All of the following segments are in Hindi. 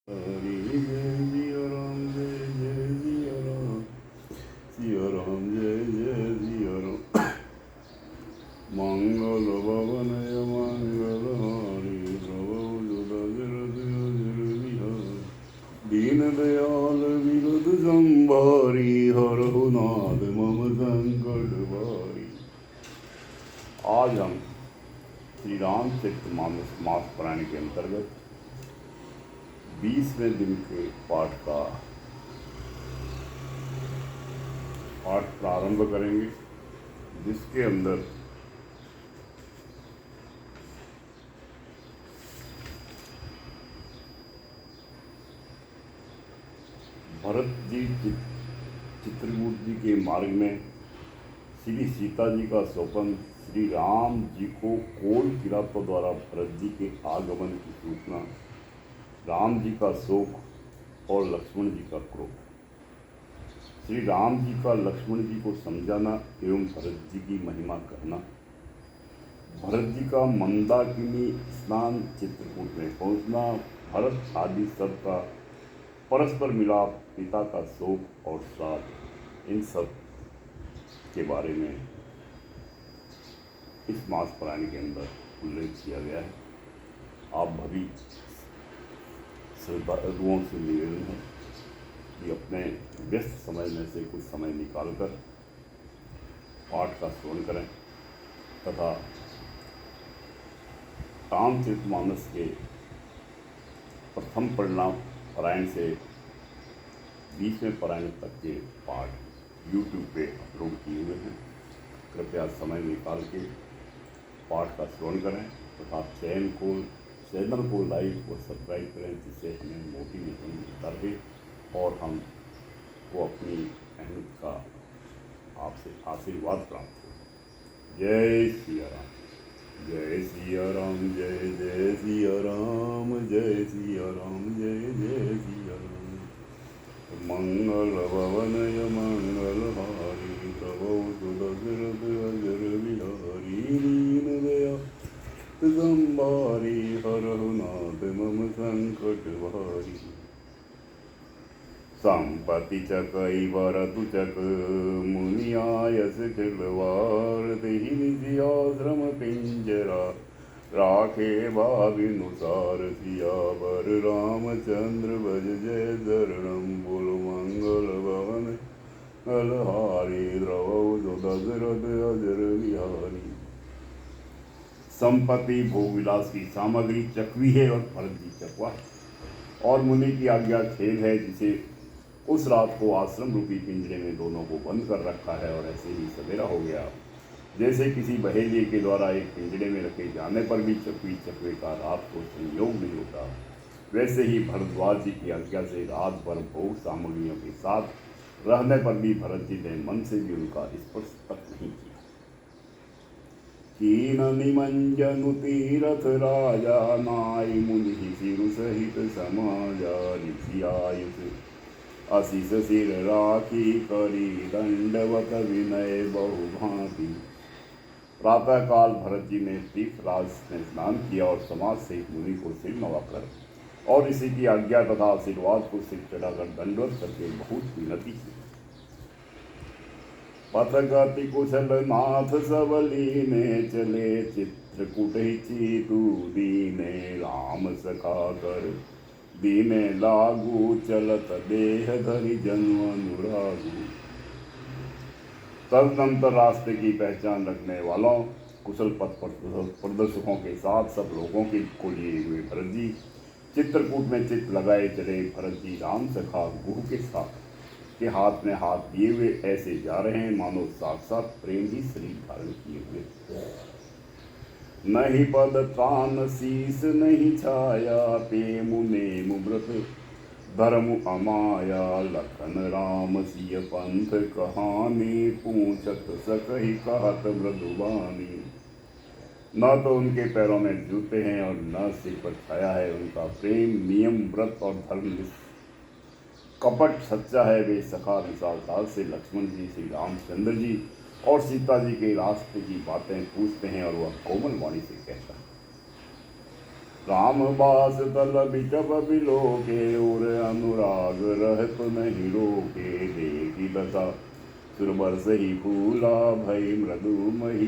हरी जय सिया राम जय जय सिया राम सिया राम जय जय सिया राम मंगल भवनय मंगल हारी प्रभु दशरथ अजर बिहारी दीन दयाल विगत संभारी हरहु नाथ मम संकट भारी। आज हम श्री रामचरितमानस मास पारायण के अंतर्गत 20वें दिन के पाठ प्रारंभ करेंगे, जिसके अंदर भरत जी चित्रकूट जी के मार्ग में श्री सीता जी का स्वपन, श्री राम जी को कोल किरातों द्वारा भरत जी के आगमन की सूचना, राम जी का शोक और लक्ष्मण जी का क्रोध। श्री राम जी का लक्ष्मण जी को समझाना एवं भरत जी की महिमा करना, भरत जी का मंदाकिनी स्नान, चित्रकूट में पहुंचना, भरत आदि सब का परस्पर मिलाप, पिता का शोक और श्राद्ध, इन सब के बारे में इस मास पारायण के अंदर उल्लेख किया गया है। आप भवी श्रद्धालुओं से निवेदन है कि अपने व्यस्त समय में से कुछ समय निकालकर पाठ का श्रवण करें तथा रामचरितमानस के प्रथम पारायण से 20वें पारायण तक के पाठ YouTube पे अपलोड किए हुए हैं। कृपया समय निकाल के पाठ का श्रवण करें तथा चैनल को लाइक और सब्सक्राइब करें, जिससे हमें मोटिवेशन मिलता रहे और हम को अपनी मेहनत का आपसे आशीर्वाद प्राप्त हो। जय सिया राम जय सिया राम जय जय सिया राम जय सिया राम जय जय सिया राम। मंगल भवनय मंगल हारी प्रभु दशरथ अजर बिहारी दीन दया संभारी हरहु नाथ मम संकट भारी। संपत्ति चकई भरतु चक मुनि आयस खिलवार, तेहि निज आश्रम पिंजरा राखे भाविनुसार। सियावर रामचंद्र भज जय शरणम, बोल मंगल भवन अलहारी द्रवौ दशरथ अजर बिहारी। संपत्ति भोग विलास की सामग्री चकवी है और भरत जी चकवा है, और मुनि की आज्ञा खेल है, जिसे उस रात को आश्रम रूपी पिंजरे में दोनों को बंद कर रखा है। और ऐसे ही सवेरा हो गया। जैसे किसी बहेलिए के द्वारा एक पिंजरे में रखे जाने पर भी चकवी चकवे का रात को संयोग नहीं होता, वैसे ही भरद्वाज जी की आज्ञा से रात भर भोग सामग्रियों के साथ रहने पर भी भरत जी ने मन से भी उनका स्पर्श तक नहीं किया। कीन निमंजनु तीरथ राजा, नाई मुनि सिरु सहित समाजा। ऋषि आयुष अशिष सिर राखी, करी दंडवत विनय बहुभांति। प्रातः काल भरत जी ने तीर्थराज में स्नान किया और समाज से मुनि को सिर नवाकर और इसी की आज्ञा तथा आशीर्वाद को सिर चढ़ाकर दंडवत करके बहुत विनती की। पथगति कुशल नाथ सबलीने, चले चित्रकूट चीतु दीने। राम सखा कर दीने लागू, चलत देह धरि जन्म अनुरागु। तदनंतर रास्ते की पहचान रखने वालों, कुशल पथ प्रदर्शकों के साथ सब लोगों को लिए हुए भरत जी चित्रकूट में चित्त लगाए चले। भरत जी राम सखा गुह के साथ के हाथ में हाथ दिए हुए ऐसे जा रहे हैं मानो साक्षात प्रेम ही शरीर धारण किए हुए। नहीं पद तान शीस नहीं छाया, पेमु नेमु व्रत धर्म अमाया। लखन राम सिय पंथ कहानी, पूछत सकहि कहत मृदुबानी। न तो उनके पैरों में जूते हैं और न सिर पर छाया है। उनका प्रेम नियम व्रत और धर्म कपट सच्चा है। वे सखा विशाल काल से लक्ष्मण जी, श्री रामचंद्र जी और सीता जी के रास्ते की बातें पूछते हैं और वह कोमल वाणी से कहता है। राम बास तल बिटप बिलोके और अनुराग रहत नहीं रोके। देखी दशा सुरबरस ही फूला भई मृदुमही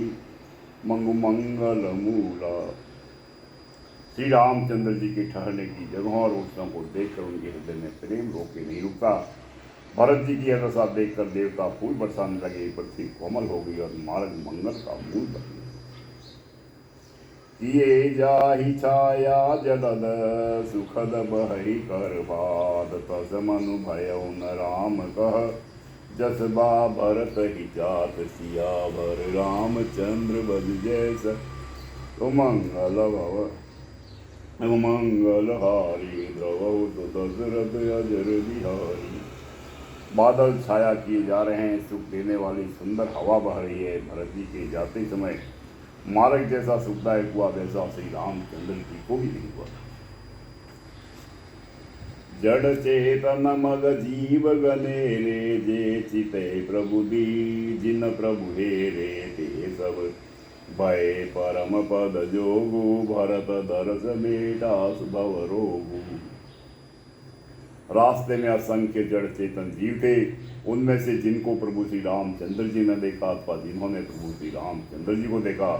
मंगु मंगल मूला। श्री रामचंद्र जी के ठहरने की जगहों और उत्सवों को देखकर उनके हृदय में प्रेम रोके नहीं रुकता। भरत जी की दशा देखकर देवता फूल बरसाने लगे, पृथ्वी कोमल हो गई और मार्ग मंगल का मूल बन गया। ये जाहि छाया जलद सुखद बहि कर बाद, तस मनु भयउ न राम कह जस बा भरत ही जात। सियावर रामचंद्र बज जैस मंगल भव मंगल हारी द्रवहु तो दशरथ अजर बिहारी। बादल छाया किए जा रहे हैं, सुख देने वाली सुंदर हवा बह रही है। भरत जी के जाते समय मार्ग जैसा सुखदायक हुआ, वैसा श्री रामचंद्र जी को भी नहीं हुआ। जड़ चेतन मग जीव गनेरे, जे चिते प्रभु दी जिन प्रभु हेरे। ते सब भय परम पद जोगु, भरत दरस बेटा भव रोगु। रास्ते में असंख्य जड़ चेतन जीव थे, उनमें से जिनको प्रभु श्री रामचंद्र जी ने देखा अथवा जिन्होंने प्रभु श्री रामचंद्र जी को देखा,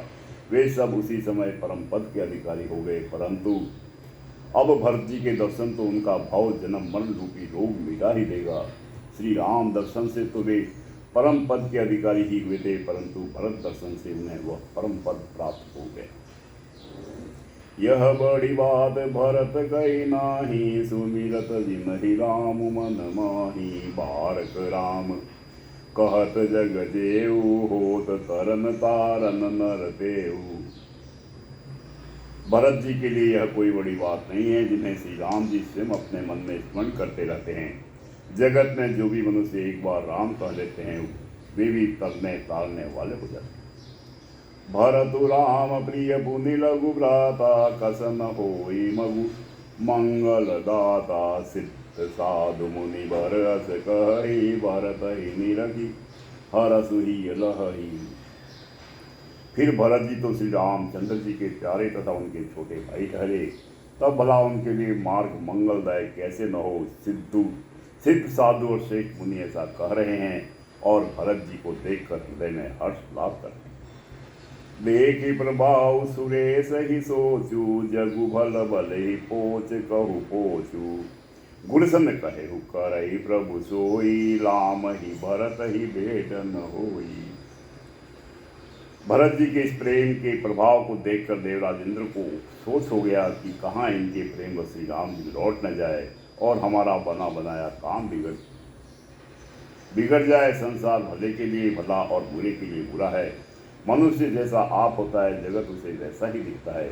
वे सब उसी समय परम पद के अधिकारी हो गए। परंतु अब भरत जी के दर्शन तो उनका भाव जन्म मरण रूपी रोग मिटा ही देगा। श्री राम दर्शन से तो वे परम पद के अधिकारी ही हुए थे, परंतु भरत दर्शन से उन्हें वह परम पद प्राप्त हो गए। यह बड़ी बात भरत कही नाही, सुमिरत जिनहि राम मन माही। बारक राम कहत जग जेऊ, होत तरन तारन नर देऊ। भरत जी के लिए यह कोई बड़ी बात नहीं है, जिन्हें श्री राम जी स्वयं अपने मन में स्मरण करते रहते हैं। जगत में जो भी मनुष्य एक बार राम कह लेते हैं, वे भी तरने तारने वाले हो जाते हैं। भरतु राम प्रिय पुनि लघु भ्राता, कसन होई मगु मंगल दाता। सिद्ध साधु मुनि बरस कही, भरत ही निरखी हरसु ही लहही। फिर भरत जी तो श्री रामचंद्र जी के प्यारे तथा उनके छोटे भाई ठहरे, तब भला उनके लिए मार्ग मंगलदायक कैसे न हो। सिद्ध साधु और श्रेष्ठ मुनि ऐसा कह रहे हैं और भरत जी को देखकर हृदय में हर्ष लाभ करते हैं। देखी प्रभाव सुरेश ही सोचू, जगु भल भले पोच कहु पोचू। गुणसन कहे करई प्रभु सोई, राम ही भरत ही भेट न होई। भरत जी के इस प्रेम के प्रभाव को देखकर देवराज इंद्र को सोच हो गया कि कहाँ इनके प्रेम श्री राम जी लौट न जाए और हमारा बना बनाया काम बिगड़ जाए। संसार भले के लिए भला और बुरे के लिए बुरा है। मनुष्य जैसा आप होता है, जगत उसे वैसा ही दिखता है।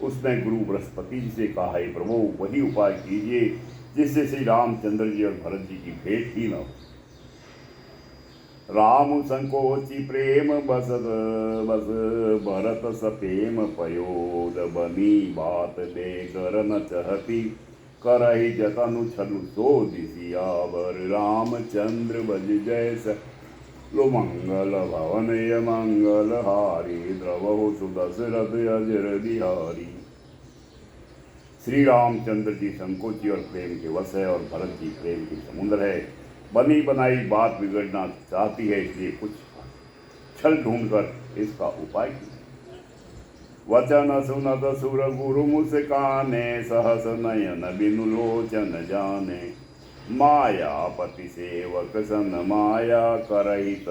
उसने गुरु बृहस्पति जी से कहा, है प्रभु वही उपाय कीजिए जिससे श्री रामचंद्र जी और भरत जी की भेंट ही न हो। राम संकोचि प्रेम बस बस, भरत सपेम पयोद। बनी बात दे कर न चहती, करहि जतनु छलु सो दिसियावर। रामचंद्र बज जैस लो मंगल भवन य मंगल हारी। द्रवहु सुदशरथ अजर बिहारी। श्री रामचंद्र जी संकोची और प्रेम के वश है और भरत जी प्रेम के समुद्र है। बनी बनाई बात बिगड़ना चाहती है, इसलिए कुछ छल ढूंढकर इसका उपाय किया। वचन सुनत सुर गुरु मुस्काने, सहस नयन बिनु लोचन जाने। मायापति सेवक सन माया, करहित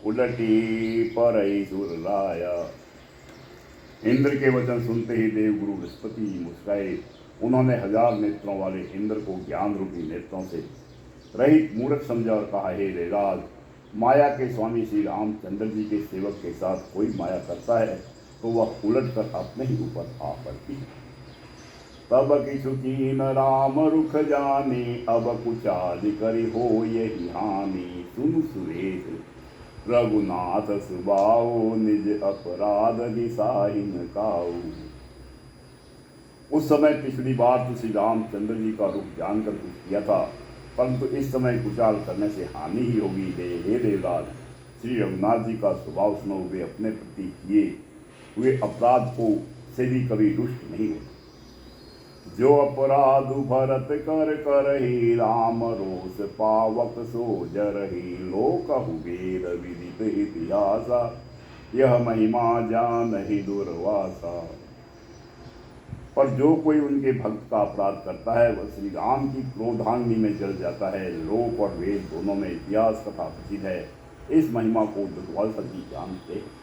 उलटी परई सुर लाया। इंद्र के वचन सुनते ही देवगुरु बृहस्पति मुस्काए। उन्होंने 1000 नेत्रों वाले इंद्र को ज्ञान रूपी नेत्रों से रहित मूर्ख समझा और कहा, हे देवराज, माया के स्वामी श्री रामचंद्र जी के सेवक के साथ कोई माया करता है तो वह उलट कर अपने ही ऊपर आ पड़ती है। तब किछु कीन राम रुख जानी, अब कुचाल करी हो यही हानि। सुनु सुरेश रघुनाथ सुबाओ, निज अपराध दिसाहिन काऊ। उस समय पिछली बार तो श्री रामचंद्र जी का रूप जानकर कुछ किया था, परंतु इस समय कुचाल करने से हानि ही होगी। हे देवराज, श्री रघुनाथ जी का स्वभाव सुनो। वे अपने प्रति किए हुए अपराध को से भी कभी रुष्ट नहीं होते। जो अपराध भरत कर करही, राम रोष पावक सो जरही। लोकहु वेद विदित इतिहासा, यह महिमा जानहि दुर्वासा। पर जो कोई उनके भक्त का अपराध करता है, वह श्री राम की क्रोधाग्नि में जल जाता है। लोक और वेद दोनों में इतिहास कथा प्रसिद्ध है। इस महिमा को दुर्वासा जी जानते हैं।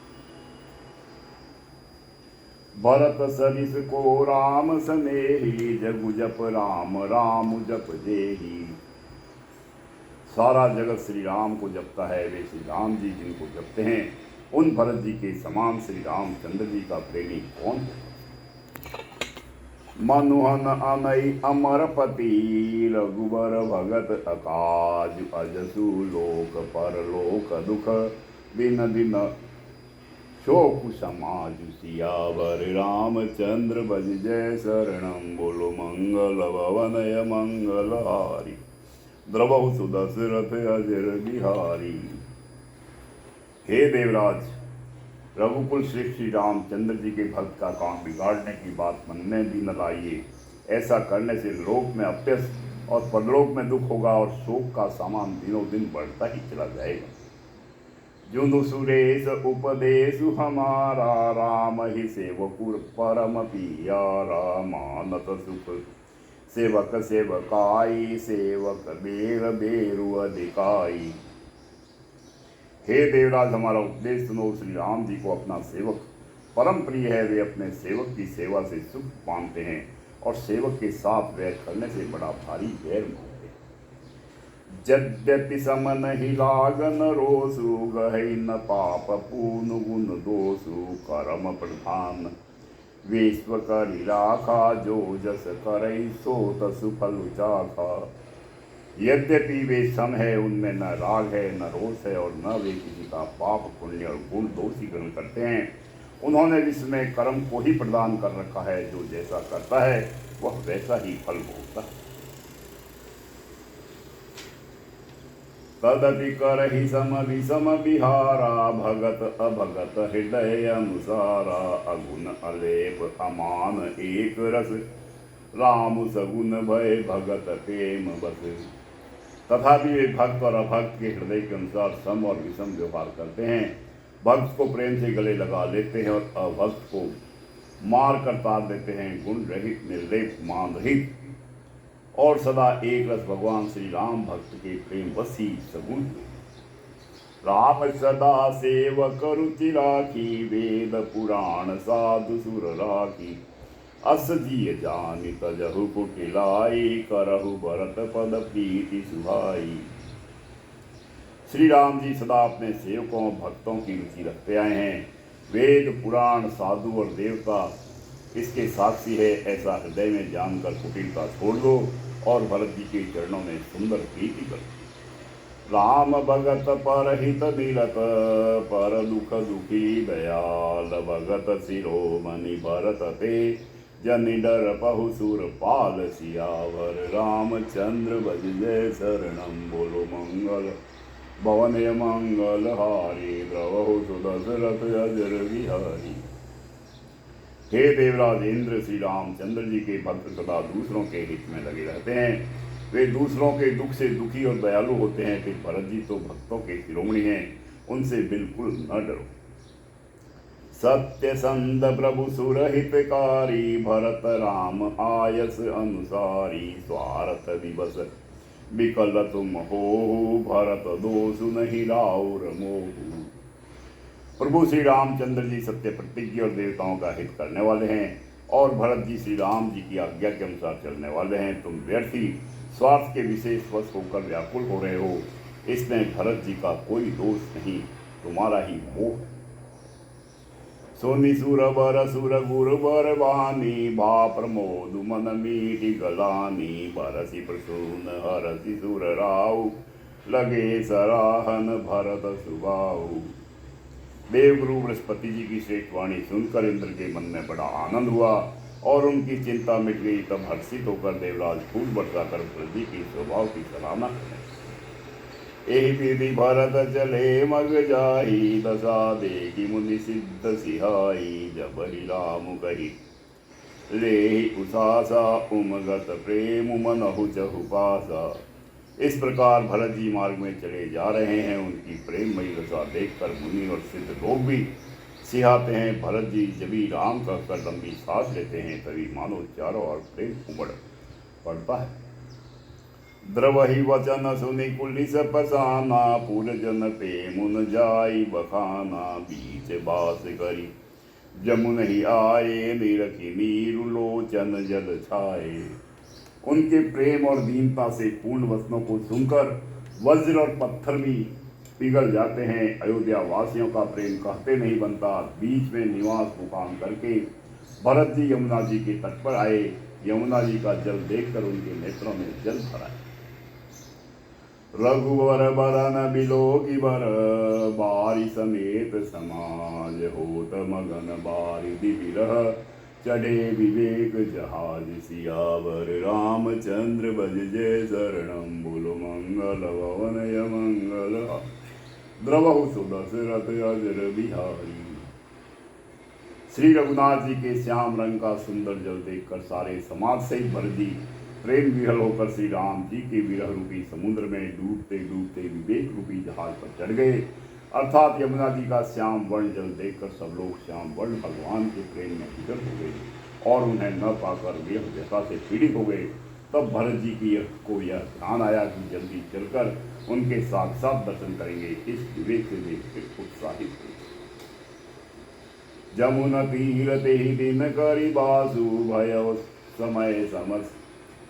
भरत सरिस को राम सनेही, जगु जप राम राम जप जेही। सारा जगत श्री राम को जपता है। वे श्री राम जी जिनको जपते हैं, उन भरत जी के समान श्री रामचंद्र जी का प्रेमी कौन है। मनुहन अनई अमरपति, रघुबर भगत अकाज अजसु। लोक परलोक दुख, दिन दिन शोक समाज। सियावर रामचंद्र भज जय शरणम। बोलो मंगल भवनय मंगलहारी, द्रवहु सुदशरथ अजर बिहारी। हे देवराज, रघुकुल श्री रामचंद्र जी के भक्त का काम बिगाड़ने की बात मन में भी न लाइए। ऐसा करने से लोक में अपयश और परलोक में दुख होगा और शोक का सामान दिनों दिन बढ़ता ही चला जाएगा। जुनु सुरेश उपदेशु हमारा, राम ही सेवकुर परम पियारा। मानत सुख सेवक सेवकाई, सेवक बेर बेरु अधिकाई। हे देवराज, हमारा उपदेश सुनो। श्री राम जी को अपना सेवक परम प्रिय है। वे अपने सेवक की सेवा से सुख पाते हैं और सेवक के साथ वैर करने से बड़ा भारी वैर मानते हैं। यद्यपि सम नहीं लागन रोसु, गहै न पाप पूर्ण गुण दोषु। कर्म प्रधान विश्व करि राखा, जो जस करई सो तसु फल चाखा। यद्यपि वे सम है, उनमें न राग है न रोष है, और न वे किसी का पाप पुण्य और गुण दोषी ग्रहण करते हैं। उन्होंने विश्व में कर्म को ही प्रदान कर रखा है। जो जैसा करता है वह वैसा ही फल भोगता है। तदपि करहि सम विषम बिहारा, भगत अभगत हृदय अनुसारा। अगुण अलेप अमान एक रस, राम सगुण भय भगत प्रेम बस। तथापि वे भक्त और अभक्त के हृदय के अनुसार सम और विषम व्यवहार करते हैं। भक्त को प्रेम से गले लगा लेते हैं और अभक्त को मार कर तार देते हैं। गुण रहित, निर्लेप, मान रहित और सदा एक रस भगवान श्री राम भक्त के प्रेम वसी सगुण। राम सदा सेवक रुचि राखी, वेद पुराण साधु सुर राखी। अस जिय जानि तजहु कुटिलाई, करहु भरत पद प्रीति सुहाई। श्री राम जी सदा अपने सेवकों भक्तों की रुचि रखते आए हैं। वेद पुराण साधु और देवता इसके साक्षी है। ऐसा हृदय में जानकर कुटिलता छोड़ दो और भरत जी के चरणों में सुंदर प्रीति करो। राम भगत परहित मिलत, पर दुख दुखी दयाल। भगत शिरोमणि भरत ते, जनि डर पहु सुर पाल। सियावर रामचंद्र भज जय शरणम। बोलो मंगल भवनय मंगलहारी, द्रवहु सुदशरथ अजर बिहारी। हे देवराज इंद्र, श्री रामचंद्र जी के भक्त सदा दूसरों के हित में लगे रहते हैं। वे दूसरों के दुख से दुखी और दयालु होते हैं। फिर भरत जी तो भक्तों के शिरोमणि हैं, उनसे बिल्कुल न डरो। सत्य संत प्रभु सुरहितकारी, भरत राम आयस अनुसारी। स्वार्थ दिवस विकल तुम हो, भरत दोषु नहीं राउर मोहु। प्रभु श्री रामचंद्र जी सत्य प्रतिज्ञ और देवताओं का हित करने वाले हैं और भरत जी श्री राम जी की आज्ञा के अनुसार चलने वाले हैं। तुम व्यर्थी स्वार्थ के विशेष वश होकर व्याकुल हो रहे हो। इसमें भरत जी का कोई दोष नहीं, तुम्हारा ही मोह। सोनि सुर बर सुर गुर बर वानी, भा प्रमोद मन मीठी गलानी। बरसी प्रसून हरसी सुर राउ, लगे सराहन भरत सुबाहु। देवगुरु बृहस्पति जी की श्रेष्ठ वाणी सुनकर इंद्र के मन में बड़ा आनंद हुआ और उनकी चिंता मिट गई। तब हर्षित होकर देवराज फूल बरसाकर पृथ्वी की स्वभाव की सराहना करें। एहि विधि भरत चले मग जाही, दशा देखी मुनि सिद्ध सिहाई। जब ही राम कही ले उसासा उमगत प्रेम मनहु चहु पासा। इस प्रकार भरत जी मार्ग में चले जा रहे हैं। उनकी प्रेममयी दशा देखकर मुनि और सिद्ध लोग भी सिहाते हैं। भरत जी जब भी राम कहकर लंबी सांस लेते हैं तभी मानो चारों ओर प्रेम उमड़ पड़ता है। द्रवहि वचन सुनि कुलिस पसाना पुरजन पेमुन जाई बखाना। बीच बास करी जमुन ही आए निरखी नीरु लोचन जल छाए। उनके प्रेम और दीनता से पूर्ण वचनों को सुनकर वज्र और पत्थर भी पिघल जाते हैं। अयोध्या वासियों का प्रेम कहते नहीं बनता। बीच में निवास मुकाम करके भरत जी यमुना जी के तट पर आए। यमुना जी का जल देखकर उनके नेत्रों में जल भरा। रघुवर बरन बिलोकी बर बारी समेत समाज होत मगन बारिधि बिरह। चढ़े विवेक जहाज सियावर रामचंद्र बज जय शरणम। बोलो मंगल भवन मंगल द्रवहु सुदशरथ अजर बिहारी। श्री रघुनाथ जी के श्याम रंग का सुंदर जल देखकर सारे समाज से भरत जी प्रेम विहल होकर श्री राम जी के विरह रूपी समुद्र में डूबते डूबते विवेक रूपी जहाज पर चढ़ गए। अर्थात यमुना जी का श्याम वर्ण जल देखकर सब लोग श्याम वर्ण भगवान के प्रेम में विगत हो गए और उन्हें न पाकर विरह व्यथा से पीड़ित हो गए। तब भरत जी की को यह ध्यान आया कि जल्दी चलकर उनके साक्षात दर्शन करेंगे। इस विवेक से वे फिर उत्साहित हुए। जमुना तीर ते दिन करी बासु भय समय समस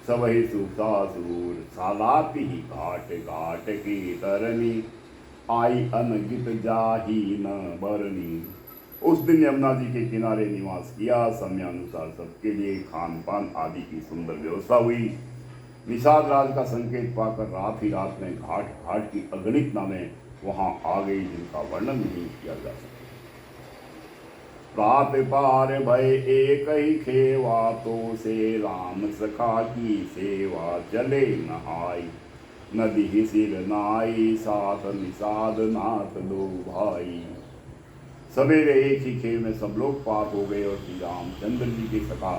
सबहि सुखासुर। सालाती घाट घाट की तरनी आई अनगित जाही न बरनी। उस दिन यमुना जी के किनारे निवास किया। समयानुसार सबके लिए खान पान आदि की सुंदर व्यवस्था हुई। निषाद राज का संकेत पाकर रात ही रात में घाट घाट की अगणित नावें वहां आ गई जिनका वर्णन नहीं किया जा सकता। प्रात पार भय एक ही खेवा तो से राम सखा की सेवा। चले नहाई नदी सिर नाई साथ निषाद नाथ दो भाई। सवेरे एक ही खेव में सब लोग पार हो गए और श्री रामचंद्र जी के सखा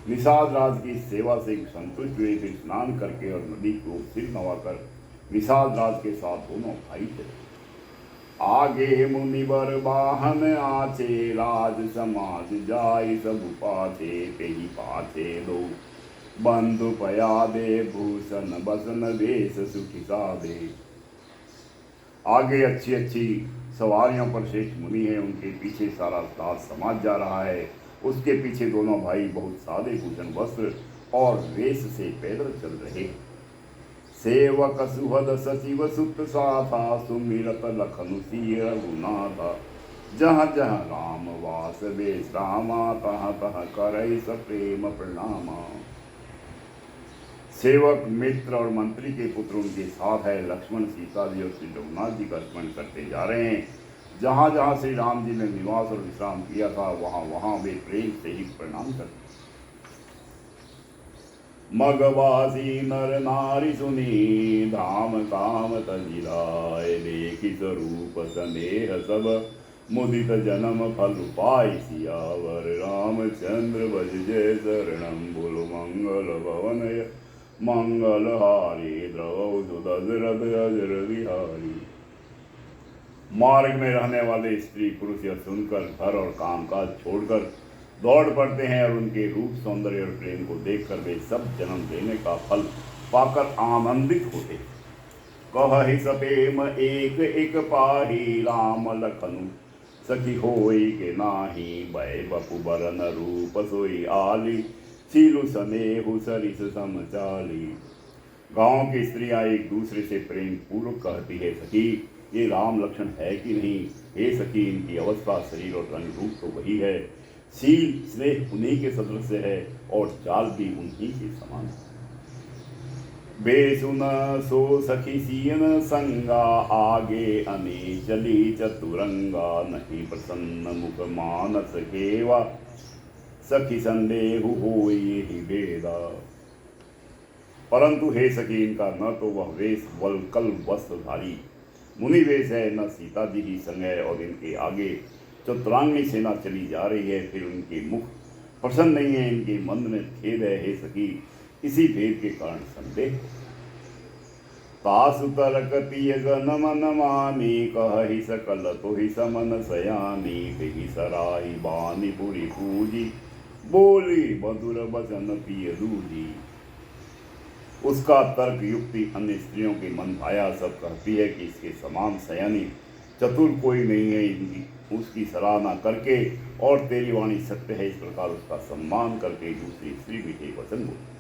निषाद राज की सेवा से संतुष्ट हुए। फिर स्नान करके और नदी को सिर नवाकर निषाद राज के साथ दोनों भाई चले। आगे मुनिवर वाहन आचे राज समाज जाय सब पाछे। ते ही पाछे दो बंधु पयादे भूषण बसन वेश सुखी सादे। आगे अच्छी अच्छी सवारियों पर श्रेष्ठ मुनि है। उनके पीछे सारा राज समाज जा रहा है। उसके पीछे दोनों भाई बहुत सादे भूषण वस्त्र और वेश से पैदल चल रहे। सेवक सुहद सचिव सुत साथा सुमिरत लखनु सिय रघुनाथा। जहाँ जहाँ राम वास विश्रामा तहाँ तहाँ करई सप्रेम प्रणामा। सेवक मित्र और मंत्री के पुत्र उनके साथ है। लक्ष्मण सीता जी और श्री रघुनाथ जी का स्मरण करते जा रहे हैं। जहाँ जहाँ श्री राम जी ने निवास और विश्राम किया था वहाँ वहाँ वे प्रेम से ही प्रणाम करते। मगवासी नर नारी सुनी धाम काम तजिलाय। देखी स्वरूप स्नेह सब मुदित जन्म फल पाई। सियावर रामचंद्र भज जय शरणम। बोलो मंगल भवन मंगल हारी द्रव दशरथ अजर बिहारी। मार्ग में रहने वाले स्त्री पुरुष यह सुनकर घर और कामकाज छोड़कर दौड़ पड़ते हैं और उनके रूप सौंदर्य और प्रेम को देखकर वे सब जन्म लेने का फल पाकर आनंदित होते। कहि सपेम एक एक पाही राम लखनु सखी होई के नाही। भय बपु बरन रूप सोई आली सीलु सनेहु सरिस समचाली। गांव की स्त्रियां एक दूसरे से प्रेम पूर्वक कहती है, सखी ये राम लक्ष्मण है कि नहीं। हे सखी इनकी अवस्था शरीर और रंग रूप तो वही है। सील स्नेह उन्हीं के सदृश है और चाल भी उन्हीं के समान। बेसुन सो सखी सीन संगा आगे अने चली चतुरंगा। नहीं प्रसन्न मुख मानस केवा सखी संदेह हो ही भेदा। परंतु हे सखी इनका न तो वह वेश वलकल वस्त्रधारी मुनि वेश है, न सीता जी ही संग है और इनके आगे चतुरांगनी सेना चली जा रही है। फिर उनके मुख प्रसन्न नहीं है, इनके मन में खेद है हे सखी, इसी भेद के कारण संदेह। तासु तरकती गन मन मानी, कहि सकल तो ही समन सयानी, तेहि सराही बानी पुरी पूजी, बोली मधुर वचन पिय दूजी। उसका तर्क युक्ति अन्य स्त्रियों के मन भाया, सब कहती है कि इसके समान सयानी चतुर कोई नहीं है। इनकी उसकी सराहना करके और तेरी वाणी सत्य है, इस प्रकार उसका सम्मान करके दूसरी स्त्री मीठे वचन बोली।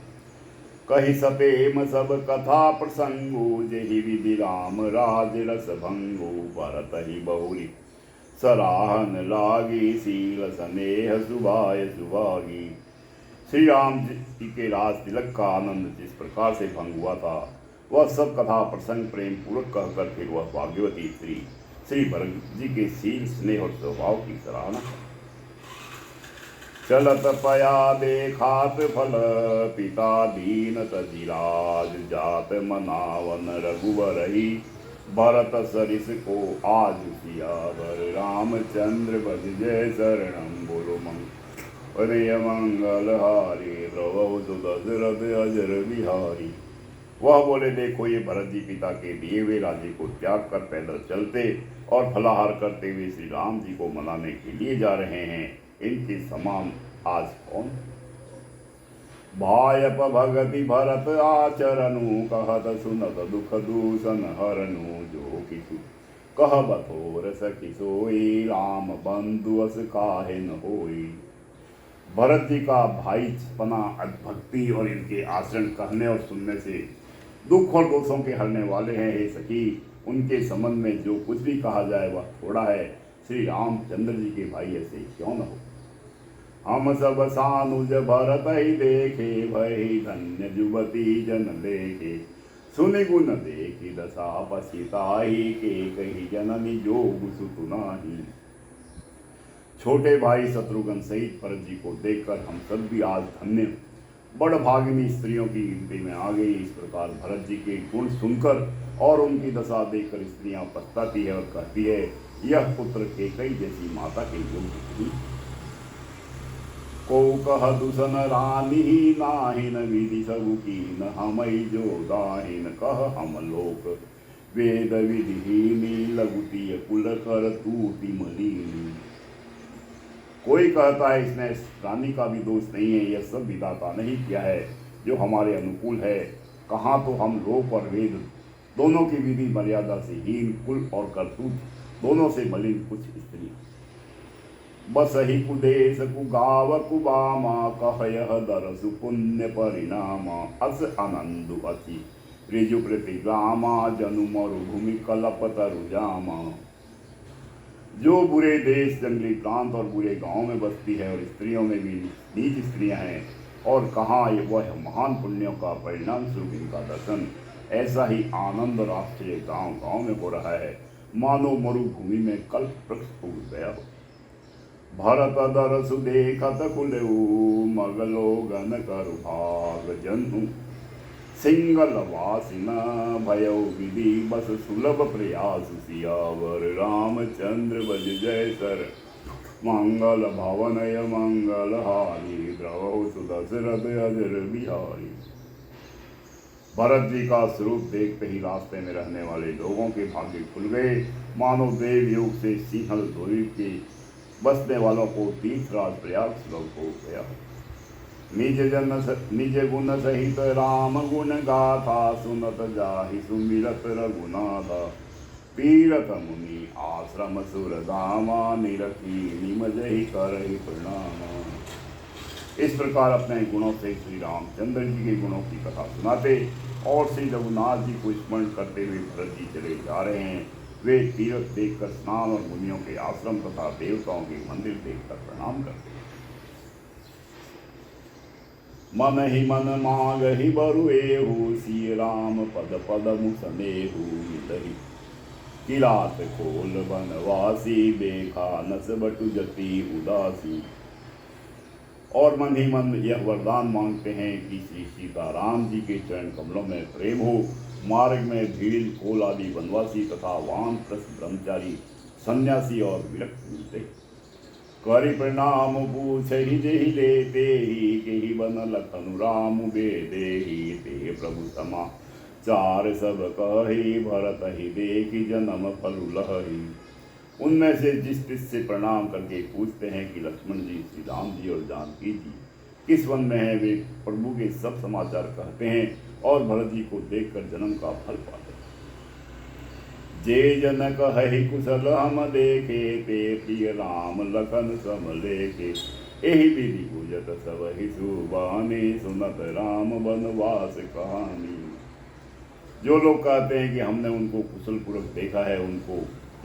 कही सपेम सब कथा प्रसंगो, जेहि विधि राम राज रस भंगो, भरत ही बहुरी सराहन लागी, सील स्नेह सुभाय सुभागी। श्री राम जी के राज तिलक का आनंद जिस प्रकार से भंग हुआ था, वह सब कथा प्रसंग प्रेम पूर्वक कहकर फिर वह भाग्यवती स्त्री श्री भरत जी के शील स्नेह और स्वभाव की सराहना। चलत पया देखात फल, पिता दीन तजिराज, जात मनावन रघुवरही, भरत सरिस को आज सियावर, रामचंद्र बज जय शरणम। बोलो अरे मंगल हारी, द्रवौ दशरथ अजर बिहारी। वह बोले, देखो ये भरत जी पिता के दिए हुए राज्य को त्याग कर पैदल चलते और फलाहार करते हुए श्री राम जी को मनाने के लिए जा रहे हैं। इनके समान आज कौन? भायप भगति भरत आचरनु, कहत सुनत दुख दूषण हरनु, जो किछु कह बथोर सखी सोई, राम बंधु अस काहे न होई। भरत जी का भाईपना, भक्ति और इनके आचरण कहने और सुनने से दुख और दोषों के हरने वाले हैं हे सखी। उनके संबंध में जो कुछ भी कहा जाए वह थोड़ा है। श्री रामचंद्र जी के भाई ऐसे क्यों न हो। हम सब सानुज भरत ही देखे, भई धन्य जुबती जन देखे, सुनि गुण देखी दशा पछिताई, के कही जननी जोग सुतु नाही। छोटे भाई शत्रुघ्न सहित भरत जी को देखकर हम सब भी आज धन्य बड़ भागिनी स्त्रियों की गिनती में आ गई। इस प्रकार भरत जी के गुण सुनकर और उनकी दशा देखकर स्त्रियां पछताती है और कहती है, यह पुत्र केकई जैसी माता के योग्य थी। को कह दुसन रानी नाहिन, विधि सबु कीन हमई जो दाहिन, कह हम लोक वेद विधिहीनी, लघुती कुल कर तूति मलिनी। कोई कहता है इसने रानी का भी दोष नहीं है, यह सब विधाता नहीं किया है जो हमारे अनुकूल है। कहाँ तो हम लोक और वेद दोनों की विधि मर्यादा से हीन, कुल और करतूत दोनों से मलिन कुछ स्त्री। बस ही कुदेश कुगाव कुबामा, कह यह दरसु पुण्य परिणामा, अस आनंदु अति ऋजु प्रतिगामा, जनु मरुभूमि कलप तरुजामा। जो बुरे देश, जंगली प्रांत और बुरे गांव में बसती है और स्त्रियों में भी नीच स्त्रियां हैं, और कहाँ वह महान पुण्यों का परिणाम स्वरूप इनका दर्शन। ऐसा ही आनंद और आश्चर्य गांव गांव में हो रहा है, मानो मरुभूमि में कल्प वृक्ष उग गया हो। भरत दरसु देखत कुलेऊ, मगलो गन करु भाग जनु, सिंगल वासिन भयउ विधि, बस सुलभ प्रयास सियावर, रामचंद्र बज जय सर मंगल भवनय मंगल हारी, द्रवौ दशरथ अजर बिहारी। भरत जी का स्वरूप देखते ही रास्ते में रहने वाले लोगों के भाग्य खुल गए, मानो देव युग से सिंहल द्वीप के बसने वालों को तीर्थराज प्रयाग सुलभ हो गया। निज गुण सहित राम गुण गाथा, सुनत जाहि सुमिरत रघुनाथा, पीरत मुनि आश्रम सुरधामा, निरखी निमजहि करहि प्रणामा। इस प्रकार अपने गुणों से श्री रामचंद्र जी के गुणों की कथा सुनाते और श्री रघुनाथ जी को स्मरण करते हुए भरत जी चले जा रहे हैं। वे तीर्थ देखकर स्नान और मुनियों के आश्रम तथा देवताओं के मंदिर देखकर प्रणाम करते। मन ही मन मांग ही बरुएहु, सिय राम पद पद मुसनेहु, मिलहि किरात खोल बनवासी, देखा नस बटु जति उदासी। और मन ही मन यह वरदान मांगते हैं कि श्री सीताराम जी के चरण कमलों में प्रेम हो, मार्ग में भीड़ कोल आदि वनवासी तथा वानप्रस्थ ब्रह्मचारी सन्यासी और विरक्त मिलते। करि प्रणाम पूछहि जेहि देते ही केहि बन लखन राम बेदेहि ते प्रभु समाचार सब कहि भरत ही देखि जन्म फल लहरी। उनमें से जिस से प्रणाम करके पूछते हैं कि लक्ष्मण जी, श्री राम जी और जानकी जी किस वन में है, वे प्रभु के सब समाचार कहते हैं और भरत जी को देखकर जन्म का फल पाते हैं। जे जन कहि कुशल हम देखे ते प्रिय राम लखन सम लेखे एहि विधि पूजत सब ही सुबानी सुनत राम बनवास कहानी। जो लोग कहते हैं कि हमने उनको कुशल पूर्वक देखा है, उनको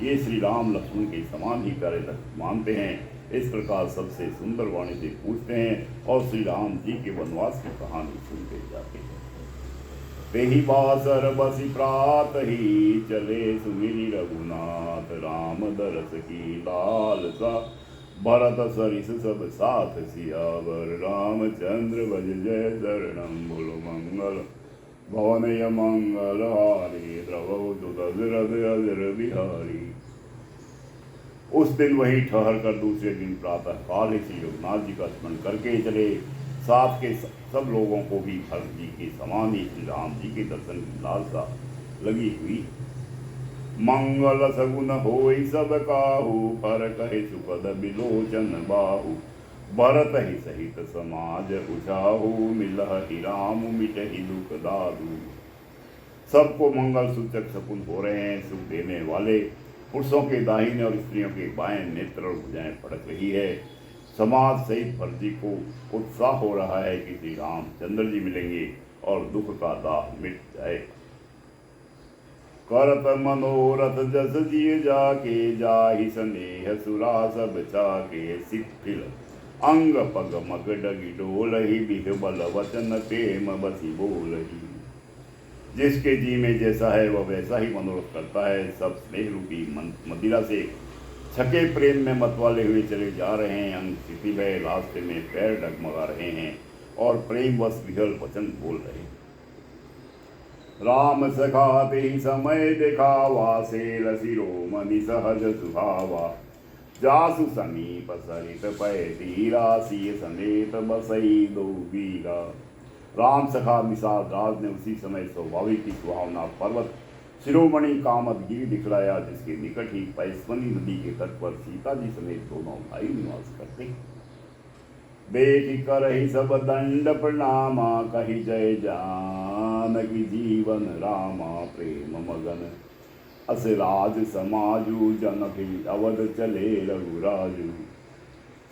ये श्री राम लक्ष्मण के समान ही प्यारे मानते हैं। इस प्रकार सबसे सुंदर वाणी से पूछते हैं और श्री राम जी के वनवास की कहानी सुनते जाते हैं। तेहि बासर बसी प्रात ही चले सुमिरि रघुनाथ राम दरस की लालसा भरत सरिस सब साथ सियावर रामचंद्र भज जय शरणम बोलो मंगल भवनय मंगल हारी द्रवौ दशरथ अजर बिहारी। उस दिन वहीं ठहर कर दूसरे दिन प्रातः काल ही श्री रघुनाथ जी का स्मरण करके चले। साथ के सब लोगों को भी भरत जी के समान ही श्री राम जी के दर्शन की लालसा लगी हुई। मंगल सगुन होई सब काहू पर कहे सुपद बिलोचन बाहु भरत ही सहित समाज उछाहू मिलहि राम मिटहि दुख दारू। सबको मंगल सूचक शकुन हो रहे हैं। सुख देने वाले पुरुषों के दाहिने और स्त्रियों के बाएं नेत्र और भुजाएं फड़क रही है। समाज सहित भरत जी को उत्साह हो रहा है कि श्री रामचंद्र जी मिलेंगे और दुख का दाह मिट जाए। करत मनोरथ जस जिय जाके जाहि स्नेह सुरा सब चाके शिथिल अंग पग मग डगी डोलहि बिह बल वचन प्रेम बसी बोलहि। जिसके जी में जैसा है वह वैसा ही मनोरथ करता है। सब स्नेह रूपी मदिरा से छके प्रेम में मतवाले हुए चले जा रहे हैं। अंग शिथिल है, रास्ते में पैर डगमगा रहे हैं और प्रेम वश विहल वचन बोल रहे हैं। राम सखाते ही समय दिखावा से रसिरो मनि सहज सुहावा जासु समीप सरित पय तीरा सिय समेत बसई दो वीरा। राम सखा निषाद राज ने उसी समय स्वाभाविक की सुहावना पर्वत शिरोमणि कामदगिरी दिखलाया, जिसके निकट ही पैस्वनी नदी के तट पर सीता जी समेत दोनों भाई निवास करते। देख कर ही सब दंड प्रणामा कही जय जानकी जीवन रामा प्रेम मगन अस राज समाजू जनक अवध चले रघुराजू।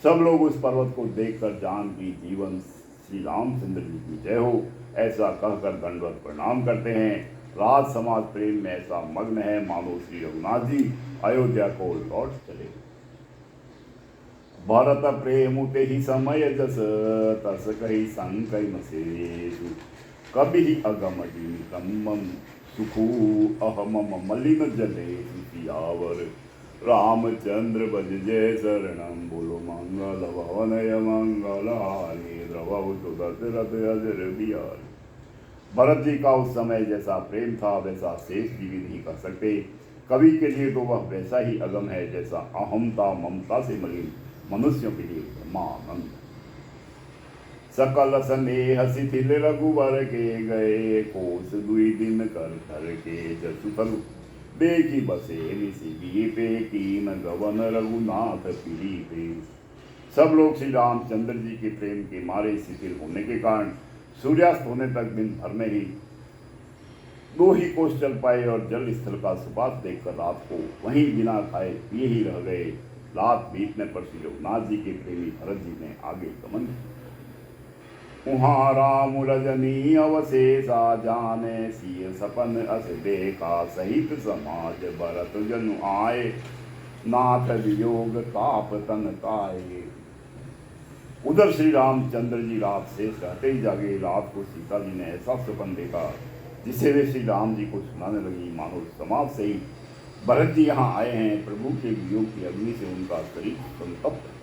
सब लोग उस पर्वत को देखकर जानकी जीवन श्री रामचंद्र जी की जय हो ऐसा कहकर दंडवत प्रणाम करते हैं। राज समाज प्रेम में ऐसा मग्न है मानो श्री रघुनाथ जी अयोध्या को लौट चले। भरत प्रेम ते ही समय जस तस कही संकय मसेषु कभी अगम कम्मम सुखू अहम मलिन जले सियावर रामचंद्र भज जय शरणम बोलो मंगल भवनय मंगल हारी द्रवौ दशरथ अजर बिहारी। भरत जी का उस समय जैसा प्रेम था वैसा शेष जी भी नहीं कर सकते। कवि के लिए तो वह वैसा ही अगम है जैसा अहमता ममता से मलिन मनुष्यों के लिए ब्रह्मानंद। सकल स्नेह शिथिल रघुवर के गए कोस दुई दिन कर कर के जसु तलु देखी बसे निसी पे कीन गवन रघुनाथ पीरी पे। सब लोग श्री रामचंद्र जी के प्रेम के मारे शिथिल होने के कारण सूर्यास्त होने तक दिन भर में ही 2 ही कोस चल पाए और जल स्थल का सुबास देखकर रात को वहीं बिना खाए पिए ही रह गए। रात बीतने पर श्री रघुनाथ जी के प्रेमी भरत जी ने आगे गमन किया। उहाँ राम रजनी अवशेषा जाने सिय सपन अस देखा सहित समाज भरत जनु आए नाथ वियोग ताप तन काए। उधर श्री रामचंद्र जी रात शेष रहते ही जागे। रात को सीता जी ने ऐसा सपन देखा जिसे वे श्री राम जी को सुनाने लगी मानो समाज से ही भरत जी यहाँ आए हैं। प्रभु के वियोग की अग्नि से उनका शरीर संतप्त।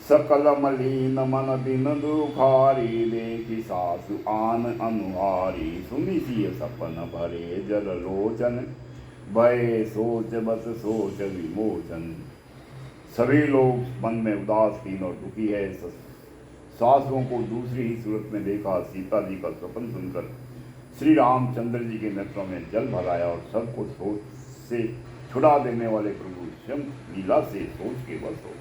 सकल मलिन मन दिन दुखारी देखी सासु आन अनुहारी सुनि सिय सपन भरे जल लोचन भय सोच बस सोच विमोचन। सभी लोग मन में उदासीन और दुखी है। सासुओं को दूसरी ही सूरत में देखा। सीता जी का स्वप्न सुनकर श्री रामचंद्र जी के नेत्रों में जल भराया और सबको सोच से छुड़ा देने वाले प्रभु स्वयं लीला से सोच के बस हो।